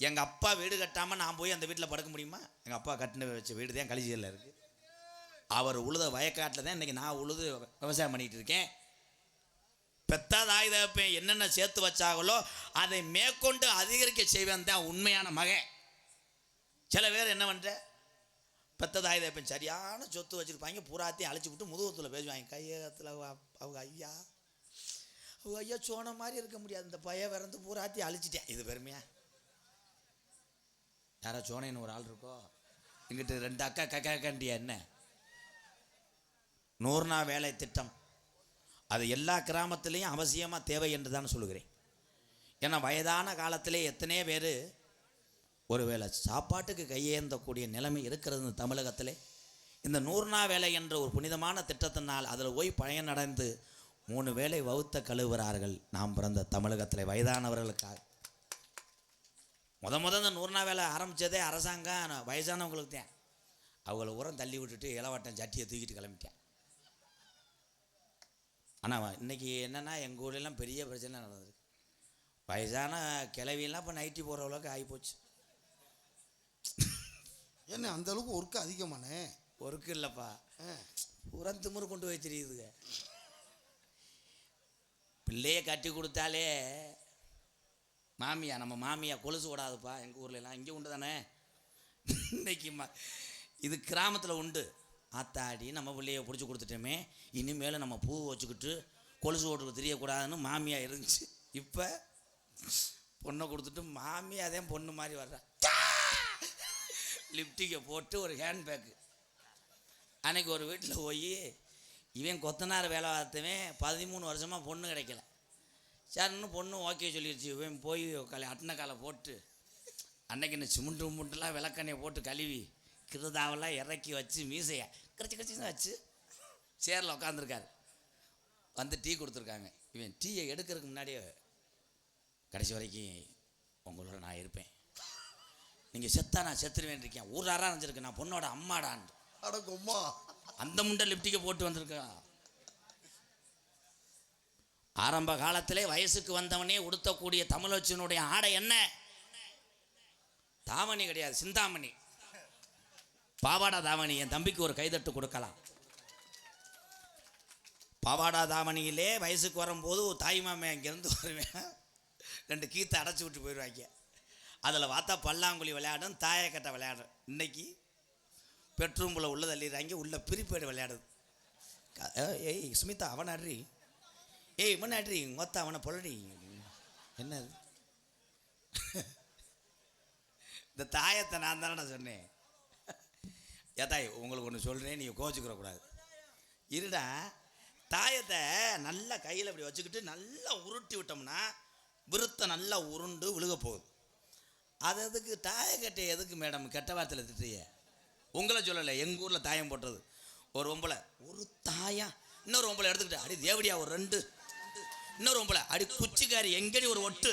எங்கள் அப்பா வீடு கட்டாமல் நான் போய் அந்த வீட்டில் படுக்க முடியுமா? எங்கள் அப்பா கட்டின வச்ச வீடு தான் கலிஜியில் இருக்குது. அவர் உழுத வயக்காட்டில் தான் இன்றைக்கி நான் உழுது விவசாயம் பண்ணிகிட்டு இருக்கேன். பெத்தா தாய் தகப்பேன் என்னென்ன சேர்த்து வச்சாங்களோ அதை மேற்கொண்டு அதிகரிக்க செய்வேன் தான் உண்மையான மகன். சில பேர் என்ன பண்ணுற, பெத்த தாய் தகப்பேன் சரியான சொத்து வச்சுருப்பாங்க, பூராத்தையும் அழைச்சி விட்டு முதுகத்தில் பேசுவாங்க. கையகத்தில் அவங்க ஐயா சோன மாதிரி இருக்க முடியாது, இந்த பைய விறந்து பூராத்தையும் அழிச்சிட்டேன். இது பெருமையா? யாரா சோனைன்னு ஒரு ஆள் இருக்கோ? இங்கிட்ட 2 அக்கா கண்டியா என்ன? 100 நாள் வேலை திட்டம் அது எல்லா கிராமத்துலேயும் அவசியமாக தேவை என்று தான் சொல்லுகிறேன். ஏன்னா வயதான காலத்திலே எத்தனையோ பேர் ஒருவேளை சாப்பாட்டுக்கு கையேந்தக்கூடிய நிலைமை இருக்கிறது இந்த தமிழகத்திலே. இந்த 100 நாள் வேலை என்ற ஒரு புனிதமான திட்டத்தினால் அதில் போய் பயனடைந்து 3 வேளை வகுத்த கழுவுகிறார்கள் நாம் பிறந்த தமிழகத்தில் வயதானவர்களுக்காக. இந்த 100 நாள் வேலை ஆரம்பித்ததே அரசாங்கம் வயசானவங்களுக்கு தான். அவங்கள உரம் தள்ளி விட்டுட்டு இளவட்டம் சட்டியை தூக்கிட்டு கிளம்பிட்டேன். ஆனால் இன்றைக்கி என்னென்னா எங்கள் ஊர்லெலாம் பெரிய பிரச்சனை நடந்தது. வயசான கிளவியெல்லாம் இப்போ நைட்டி போடுற அளவுக்கு ஆகிப்போச்சு. என்ன அந்த அளவுக்கு ஒர்க்கு அதிகமானே? ஒர்க்கு இல்லைப்பா, உரம் திமுறை கொண்டு போய் தெரியுதுங்க. பிள்ளையை கட்டி கொடுத்தாலே நம்ம மாமியா கொலுசு விடாதுப்பா. எங்கள் ஊர்லலாம் இங்கே உண்டு தானே. இன்னைக்கு இது கிராமத்தில் உண்டு. ஆத்தாடி நம்ம பிள்ளைய பிடிச்சி கொடுத்துட்டோமே, இனிமேல் நம்ம பூ வச்சுக்கிட்டு கொலுசு ஓட்டுக்கு தெரியக்கூடாதுன்னு மாமியா இருந்துச்சு. இப்போ பொண்ணை கொடுத்துட்டு மாமியா தான் பொண்ணு மாதிரி வர்றா. லிப்டிக்கை போட்டு ஒரு ஹேண்ட் பேக்கு. அன்றைக்கி ஒரு வீட்டில் போய் இவன் கொத்தனார் வேலை பார்த்தவன் 13 வருஷமாக பொண்ணு கிடைக்கல. சரின்னு பொண்ணு ஓகே சொல்லிடுச்சு. இவன் போய் அட்டனை காலை போட்டு அன்னைக்கு இந்த சிமுண்டுலாம் விளக்கண்ணையை போட்டு கழுவி கிருதாவெல்லாம் இறக்கி வச்சு மீசையை கரைச்சி வச்சு சேரில் உட்காந்துருக்காரு. வந்து டீ கொடுத்துருக்காங்க. இவன் டீயை எடுக்கிறதுக்கு முன்னாடியே கடைசி வரைக்கும் உங்களோட நான் இருப்பேன், நீங்கள் செத்தா நான் செத்துருவேன் இருக்கேன், ஊராரா இருந்துருக்கு, நான் பொண்ணோட அம்மாடான். அடங்கம்மா, அந்த முண்டை லிப்டிக்கை போட்டு வந்திருக்கான். ஆரம்ப காலத்திலே வயசுக்கு வந்தவனே உடுத்தக்கூடிய தமிழச்சினுடைய ஆடை என்ன? தாவணி கிடையாது, சிந்தாமணி, பாவாடா தாவணி. என் தம்பிக்கு ஒரு கைதட்டு கொடுக்கலாம். பாவாடா தாவணியிலே வயசுக்கு வரும்போது தாய் மாமே அங்கேருந்து வருவேன், 2 கீத்தை அடைச்சி விட்டு போயிடுவாங்க. அதில் பார்த்தா பல்லாங்குழி விளையாடும், தாயக்கட்டை விளையாடும். இன்னைக்கு பெட்ரூமில் உள்ள தள்ளிடுறாங்க, உள்ள பிரிப்பேடு விளையாடுது. ஏய் ஸ்மிதா அவன் அட்ரி, ஏய் இவன் அட்ரி, மொத்த அவனை பொலடி. என்னது இந்த தாயத்தை நான் தானடா சொன்னேன். ஏதாய் உங்களுக்கு ஒன்று சொல்கிறேன், நீங்கள் கோச்சிக்கிற கூடாது. இருடா, தாயத்தை நல்லா கையில் இப்படி வச்சுக்கிட்டு நல்லா உருட்டி விட்டோம்னா விருத்தை நல்லா உருண்டு விழுக போகுது. அது எதுக்கு தாயக்கட்டை எதுக்கு மேடம் கெட்ட வார்த்தையில் திட்டுறிய? உங்களை சொல்லலை, எங்கள் ஊரில் தாயம் போட்டது. ஒரு ஒம்பளை ஒரு தாயம், இன்னொரு ஒம்பளை எடுத்துக்கிட்டு அடி தேவடியா ஒரு 2, இன்னொரு ஒம்பளை அடி குச்சிக்காரி எங்கடி ஒரு 8,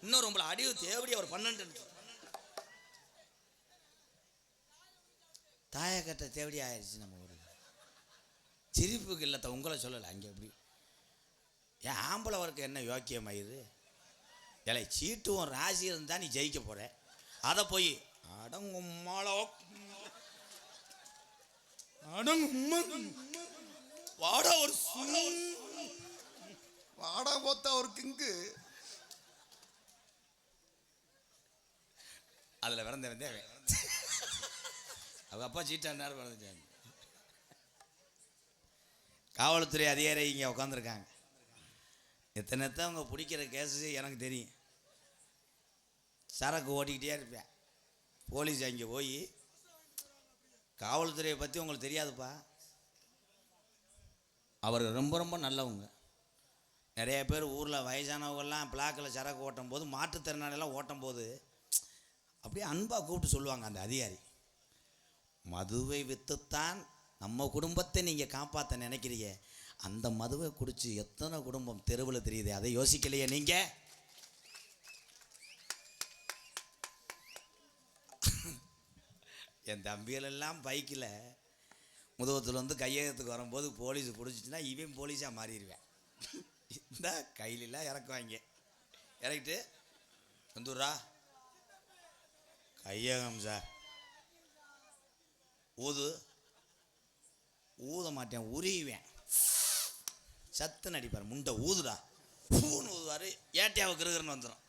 இன்னொரு ஒம்பளை அடி தேவடியா ஒரு 12. தாயக்கட்டை தேவடி ஆயிடுச்சு நம்ம ஊரில். சிரிப்புக்கு இல்லத்த உங்களை சொல்லலை. அங்கே எப்படி ஏன் ஆம்பளை வரைக்கும் என்ன யோக்கியமாயிரு? இல்லை சீட்டுவும் ராசி இருந்தால் நீ ஜெயிக்க போகிற, அதை போய் அடங்கும்மாளோ வாடா ஒரு வாடா போத்தா ஒரு கிங்கு. அதில் விறந்தே அவங்க அப்பா சீட்டாண்டாரு விறந்துட்டாங்க. காவல்துறை அதிகாரி இங்கே உட்காந்துருக்காங்க. எத்தனை அவங்க பிடிக்கிற கேஸு எனக்கு தெரியும். சரக்கு ஓட்டிக்கிட்டே இருப்பேன். போலீஸ் அங்கே போய் காவல்துறையை பற்றி உங்களுக்கு தெரியாதுப்பா, அவர் ரொம்ப ரொம்ப நல்லவங்க. நிறைய பேர் ஊரில் வயசானவங்கெல்லாம் பிளாக்கில் சரக்கு ஓட்டும் போது, மாற்றுத்திறனாளியெல்லாம் ஓட்டும் போது அப்படியே அன்பாக கூப்பிட்டு சொல்லுவாங்க அந்த அதிகாரி, மதுவை விற்றுத்தான் நம்ம குடும்பத்தை நீங்கள் காப்பாற்ற நினைக்கிறீங்க, அந்த மதுவை குடிச்சு எத்தனை குடும்பம் தெருவில் தெரியுது, அதை யோசிக்கலையே நீங்கள்? என் தம்பிகளெல்லாம் பைக்கில் முதுகத்தில் வந்து கையெழுத்துக்கு வரும்போது போலீஸ் பிடிச்சிச்சுன்னா இவன் போலீஸாக மாறிடுவேன். இந்த கையிலெல்லாம் இறக்குவாங்க. இறக்கிட்டு வந்துடுறா கையகம் சார், ஊத மாட்டேன், உரிவேன், சத்து நடிப்பார், முண்டை ஊதுடா பூன்னு ஊதுவார், ஏட்டியாவுக்கு இருக்கிறன்னு வந்துடும்.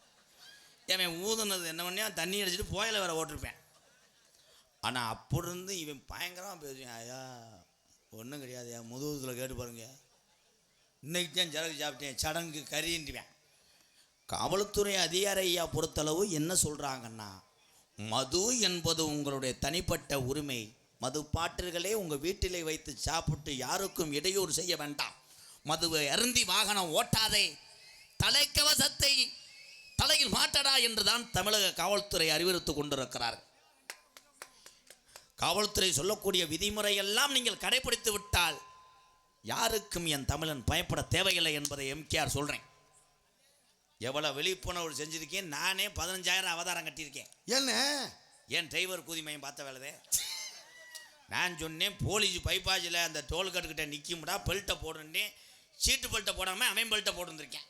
ஏன் ஊதுனது என்ன பண்ணியா தண்ணி அடிச்சுட்டு போயில வேற ஓட்டிருப்பேன். ஆனால் அப்படி இருந்து இவன் பயங்கரமாக பேசுவேன், ஐயா ஒன்றும் கிடையாது, என் முதுகுத்தில் கேட்டு பாருங்க, இன்னைக்கு தான் ஜரகு சாப்பிட்டேன், சடங்கு கறின்றுவேன். காவல்துறை அதிகாரி ஐயா பொறுத்தளவு என்ன சொல்கிறாங்கன்னா, மது என்பது உங்களுடைய தனிப்பட்ட உரிமை, மது பாட்டில்களே உங்கள் வீட்டிலே வைத்து சாப்பிட்டு யாருக்கும் இடையூறு செய்ய வேண்டாம், மதுவை அருந்தி வாகனம் ஓட்டாதே, தலைக்கவசத்தை தலையில் மாட்டடா என்றுதான் தமிழக காவல்துறை அறிவுறுத்தி கொண்டிருக்கிறார். காவல்துறை சொல்லக்கூடிய விதிமுறையெல்லாம் நீங்கள் கடைபிடித்து விட்டால் யாருக்கும் என் தமிழன் பயப்பட தேவையில்லை என்பதை எம்கேஆர் சொல்கிறேன். எவ்வளோ விழிப்புணர்வு செஞ்சுருக்கேன், நானே 15,000 அவதாரம் கட்டியிருக்கேன். என்ன ஏன் டிரைவர் கூதி மையம் பார்த்த வேலைதே. நான் சொன்னேன் போலீஸ் பைபாஸில் அந்த டோல்கட்டுக்கிட்ட நிற்கும்டா பெல்ட்டை போடுறேன்னே, சீட்டு பெல்ட்டை போடாமல் அவன் பெல்ட்டை போட்டுருந்துருக்கேன்.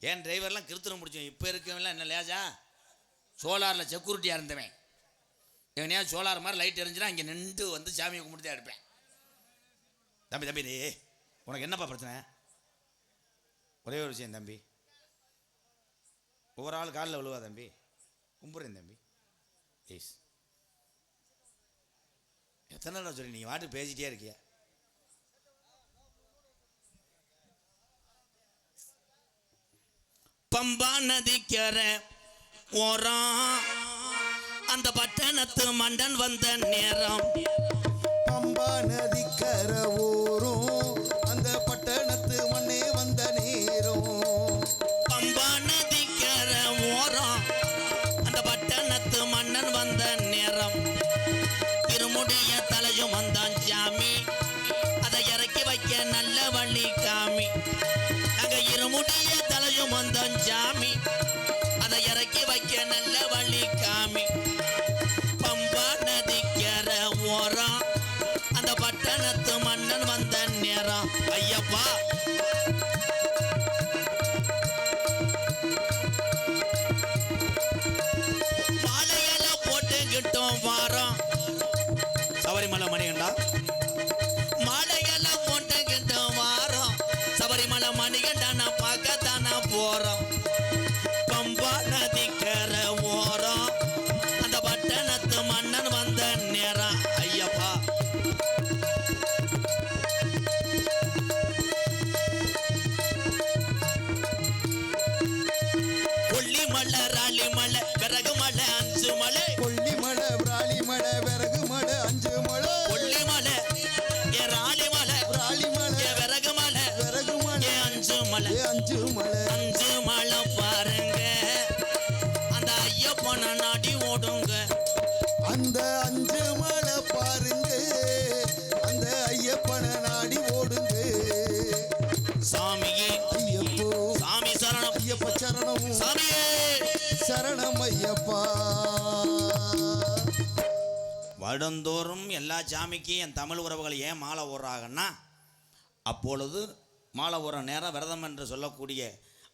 ஏன் டிரைவர்லாம் கிருத்திரம் முடிச்சோம். இப்போ இருக்கவங்களாம் என்ன லேஜா சோலாரில் செக்யூரிட்டியாக இருந்தவன், எவனையா சோலார் மாதிரி லைட் எரிஞ்சுனா இங்கே நின்று வந்து சாமியை கும்பிட்டு தான் எடுப்பேன். தம்பி தம்பி டே உனக்கு என்னப்பா பிரச்சனை? ஒரே ஒரு விஷயம் தம்பி, ஒவ்வொரு ஆள் காலில் விழுவா தம்பி, கும்பிட்றேன் தம்பி ப்ளீஸ். எத்தனை நாள் சொல்லி நீங்கள் வாட்டு பேசிட்டே இருக்கிய? பம்பா நதிக்கரை ஓரம் அந்த பட்டணத்து மண்டன் வந்த நேரம், பம்பா நதிக்கர ஓரும் அந்த பட்டணத்து மண்ணே வந்த நேரம், பம்பா நதிக்கரை ஓரம் அந்த பட்டணத்து மன்னன் வந்த நேரம், திருமுடிய தலையும் வந்தான் சாமி, அதை இறக்கி வைக்க நல்ல வழி காமி. அங்க இருமுடிய தலையும் வந்தான் சாமி, அதை இறக்கி வைக்க நல்ல வழி காமி. பம்பா நதிக்கரை ஓரம் அந்த பட்டணத்து மன்னன் வந்த நேரம், ஐயப்பா மாலையெல்லாம் போட்டுக்கிட்டோம் வாரம், சபரிமலை மணிகண்டா மாலையெல்லாம் போட்டுக்கிட்டோம் வாரம், சபரிமலை மணிகண்டா நான் பார்க்கத்தானா போறோம். பம்பா நதிக்கரை ஓரம் அந்த பட்டணத்து மன்னன் வந்த நேரம், ஐயப்பா மலை ராளி மலை விறகு மலை அஞ்சு மலை கொல்லி மலை விராலி மலை விறகு மலை அஞ்சு மலை கொல்லி மலை ஏ ராளி மலை விராலி மலை ஏ விறகு மலை விறகு மலை ஏ அஞ்சு மலை அஞ்சு மலை அஞ்சு மலை பாருங்க அந்த ஐயப்பன நாடி ஓடுங்க அந்த அஞ்சு மலை பாருங்க அந்த ஐயப்பன நாடி ஓடுங்க சாமியே ஐயப்போ சாமி சரணம் ஐயப்ப சரணம் சாமியே சரணம் ஐயப்பா வருடந்தோறும் எல்லா சாமிக்கும் என் தமிழ் உறவுகள் ஏன் மாலை ஓடுறாங்கன்னா அப்பொழுது மாலை ஓடுற நேரம் விரதம் என்று சொல்லக்கூடிய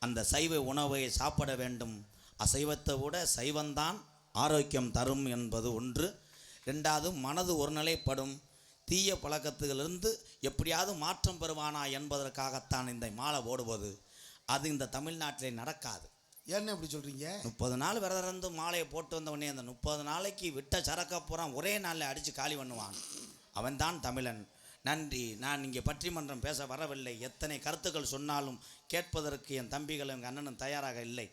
அந்த சைவ உணவை சாப்பிட வேண்டும். அசைவத்தை விட சைவந்தான் ஆரோக்கியம் தரும் என்பது ஒன்று. ரெண்டாவது, மனது ஒருநிலைப்படும். தீய பழக்கத்திலிருந்து எப்படியாவது மாற்றம் பெறுவானா என்பதற்காகத்தான் இந்த மாலை ஓடுவது. அது இந்த தமிழ்நாட்டிலே நடக்காது. என்ன இப்படி சொல்றீங்க? 30 நாள் விரதம் இருந்து மாலையை போட்டு வந்தவனே அந்த 30 நாளைக்கு விட்ட சரக்க போகிறான் ஒரே நாளில் அடித்து காலி பண்ணுவான். அவன்தான் தமிழன். நன்றி. நான் இங்கே பட்டிமன்றம் பேச வரவில்லை. எத்தனை கருத்துக்கள் சொன்னாலும் கேட்பதற்கு என் தம்பிகள் எங்கள் அண்ணனும் தயாராக இல்லை.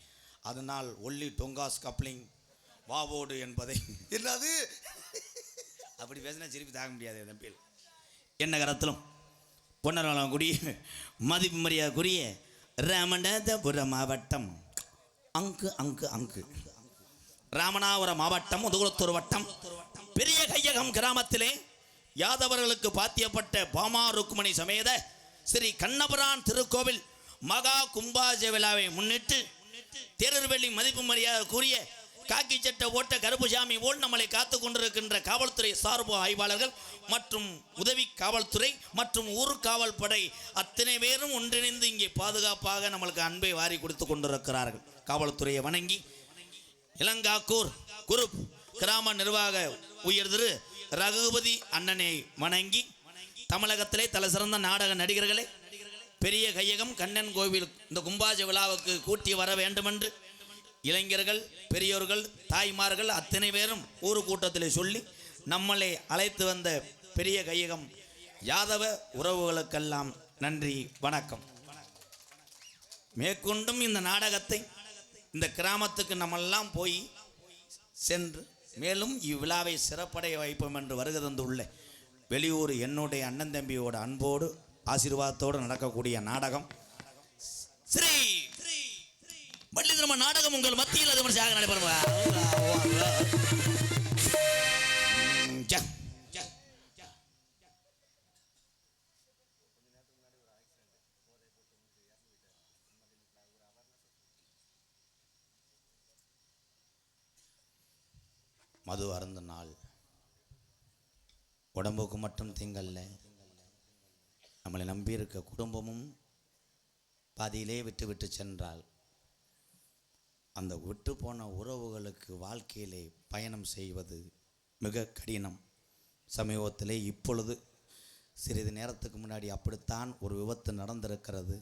அதனால் ஒல்லி டொங்காஸ் கப்ளிங் வாவோடு என்பதை என்னது அப்படி பேசினா திருப்பி தாங்க முடியாது என் தம்பியில். என்ன கரத்திலும் பொன்னரங்குடி மதிப்பு மரியாதைக்குரிய ராமநாதபுரம் மாவட்டம் அங்கு ராமநாதபுரம் மாவட்டம் முதுகுளத்தூர் வட்டம் பெரிய கையகம் கிராமத்திலே யாதவர்களுக்கு பாத்தியப்பட்ட பாமா ருக்மணி சமேத ஸ்ரீ கண்ணபுரான் திருக்கோவில் மகா கும்பாஜ விழாவை முன்னிட்டு தேரர்வெள்ளி மதிப்பு மரியாதைக்குரிய காக்கி சட்டை ஓட்ட கருப்புசாமி போல் நம்மளை காத்து கொண்டிருக்கின்ற காவல்துறை சார்பு ஆய்வாளர்கள் மற்றும் உதவி காவல்துறை மற்றும் ஊர் காவல் படை அத்தனை பேரும் ஒன்றிணைந்து இங்கே பாதுகாப்பாக நம்மளுக்கு அன்பை வாரி கொடுத்து கொண்டிருக்கிறார்கள். காவல்துறையை வணங்கி இளங்காக்கூர் குரூப் கிராம நிர்வாக உயர் திரு ரகுபதி அண்ணனை வணங்கி தமிழகத்திலே தலை சிறந்த நாடக நடிகர்களை பெரிய கையகம் கண்ணன் கோவில் இந்த கும்பாஜ விழாவுக்கு கூட்டி வர வேண்டுமென்று இளைஞர்கள் பெரியோர்கள் தாய்மார்கள் அத்தனை பேரும் ஊர் கூட்டத்தில் சொல்லி நம்மளை அழைத்து வந்த பெரிய கையகம் யாதவ உறவுகளுக்கெல்லாம் நன்றி வணக்கம். மேற்கொண்டும் இந்த நாடகத்தை இந்த கிராமத்துக்கு நம்மெல்லாம் போய் சென்று மேலும் இவ்விழாவை சிறப்படைய வைப்போம் என்று வருகை தந்துள்ள வெளியூர் என்னுடைய அண்ணன் தம்பியோட அன்போடு ஆசீர்வாதத்தோடு நடக்கக்கூடிய நாடகம் ஸ்ரீ வள்ளி திரும்ப நாடகம் உங்கள் மத்தியில் அது மனுஷாக நடைபெறும். மது அருந்த நாள் உடம்புக்கு மட்டும் தீங்கல்ல, நம்மளை நம்பியிருக்க குடும்பமும் பாதியிலே விட்டு சென்றால் அந்த விட்டு போன உறவுகளுக்கு வாழ்க்கையிலே பயணம் செய்வது மிக கடினம். சமீபத்திலே இப்பொழுது சிறிது நேரத்துக்கு முன்னாடி அப்படித்தான் ஒரு விபத்து நடந்திருக்கிறது.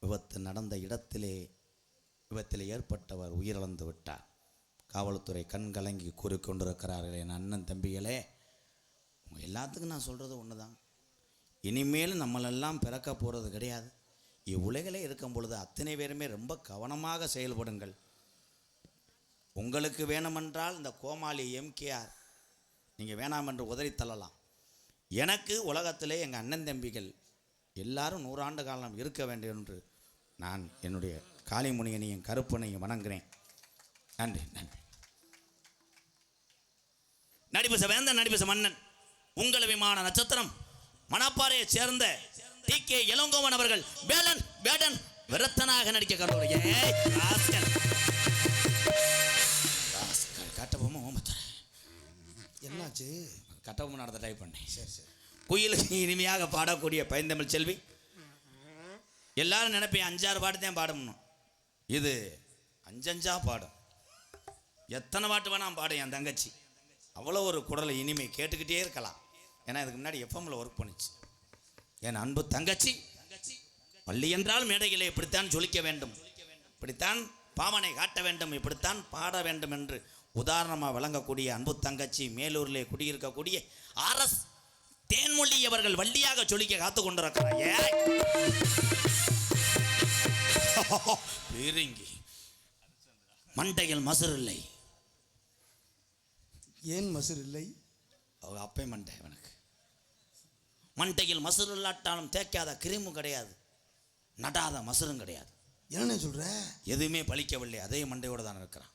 விபத்து நடந்த விபத்தில் ஏற்பட்டவர் உயிரிழந்து விட்டார். காவல்துறை கண்கலங்கி கூறிக்கொண்டிருக்கிறார்கள். என் அண்ணன் தம்பிகளே, எல்லாத்துக்கும் நான் சொல்கிறது ஒன்று தான். இனிமேல் நம்மளெல்லாம் பிறக்க போகிறது கிடையாது. இவ்வுலகிலே இருக்கும் பொழுது அத்தனை பேருமே ரொம்ப கவனமாக செயல்படுங்கள். உங்களுக்கு வேணுமென்றால் இந்த கோமாளி எம்கேஆர் நீங்கள் வேணாம் என்று உதறி தள்ளலாம். எனக்கு உலகத்திலே எங்கள் அண்ணன் தம்பிகள் எல்லாரும் 100 ஆண்டு காலம் இருக்க வேண்டும் என்று நான் என்னுடைய காளிமுனியனையும் கருப்பனையும் வணங்குகிறேன். நன்றி நன்றி. நடிபச வேந்தன் நடிபச மன்னன் உங்கள் விமான நட்சத்திரம் மணப்பாறையை சேர்ந்த TK இளங்கோவன் அவர்கள் வேடன் விரத்தனாக நடிக்க கண்டுடைய கட்டபொம்மை என்னாச்சு? கட்டபொம்மை நடத்த டைப் பண்ணேன். சரி குயிலுக்கு இனிமையாக பாடக்கூடிய பைந்தமிழ் செல்வி. எல்லாரும் நினைப்பேன் 5-6 பாட்டு தான் பாடணும். இது 5-5 பாடும். எத்தனை பாட்டு வேணாம் பாடும் என் தங்கச்சி. அவ்வளோ ஒரு குரலை இனிமை கேட்டுக்கிட்டே இருக்கலாம். ஏன்னா இதுக்கு முன்னாடி எஃப்எம்ல ஒர்க் பண்ணிச்சு. என் அன்பு தங்கச்சி பள்ளி என்றால் மேடைகளை இப்படித்தான் ஜொலிக்க வேண்டும், இப்படித்தான் பாமனை காட்ட வேண்டும், இப்படித்தான் பாட வேண்டும் என்று உதாரணமாக விளங்கக்கூடிய அன்பு தங்கச்சி மேலூரிலே குடியிருக்கக்கூடிய RS தேன்மொழி அவர்கள் வள்ளியாக ஜொலிக்க காத்து கொண்டிருக்கிறாங்க. மண்டையில் மசுறு இல்லை. ஏன் மசுர் இல்லை? அவங்க அப்பே மண்டை எனக்கு. மண்டையில் மசுறு இல்லாட்டாலும் தேய்க்காத கிரீமும் கிடையாது, நடாத மசுரும் கிடையாது. என்னண்ணே சொல்ற? எதுவுமே பலிக்கவில்லை, அதே மண்டையோடு தான் இருக்கிறான்.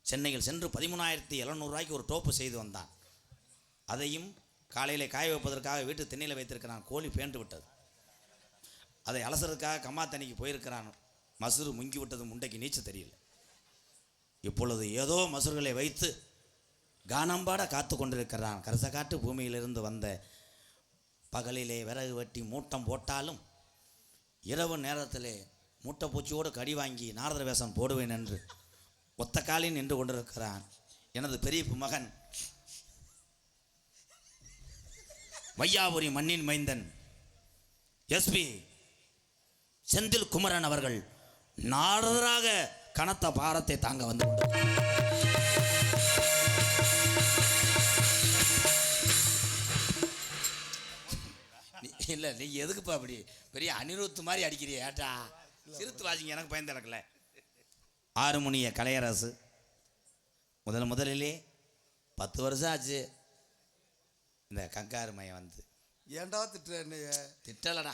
சென்னையில் சென்று 13,700 ரூபாய்க்கு ஒரு டோப்பு செய்து வந்தான். அதையும் காலையில் காய வைப்பதற்காக வீட்டு திண்ணையில் வைத்திருக்கிறான். கோழி பேண்டு விட்டது. அதை அலசறதுக்காக கம்மா தண்ணிக்கு போயிருக்கிறான். மசுறு முங்கி விட்டது, முண்டைக்கு நீச்ச தெரியல. இப்பொழுது ஏதோ மசுறுகளை வைத்து கானம்பாட காத்து கொண்டிருக்கிறான். கரசக்காட்டு பூமியிலிருந்து வந்த பகலிலே விறகு வெட்டி மூட்டம் போட்டாலும் இரவு நேரத்திலே மூட்டை பூச்சியோடு கடி வாங்கி நாரதர் வேஷம் போடுவேன் என்று ஒத்த காலில் நின்று கொண்டிருக்கிறான் எனது பெரிய மகன் வையாபுரி மண்ணின் மைந்தன் எஸ்பி செந்தில் குமரன் அவர்கள் நாரதராக கனத்த பாரத்தை தாங்க வந்து இல்லை, நீங்கள் எதுக்குப்பா அப்படி பெரிய அனிருத்து மாதிரி அடிக்கிறிய? ஏட்டா சிறுத்து வாசிங்க, எனக்கு பயந்து நடக்கல. ஆறுமுனிய கலையரசு முதலிலே 10 வருஷம் ஆச்சு இந்த கங்காரு மையம் வந்து. ஏன்டா திட்டுற என்னைய? திட்டலடா,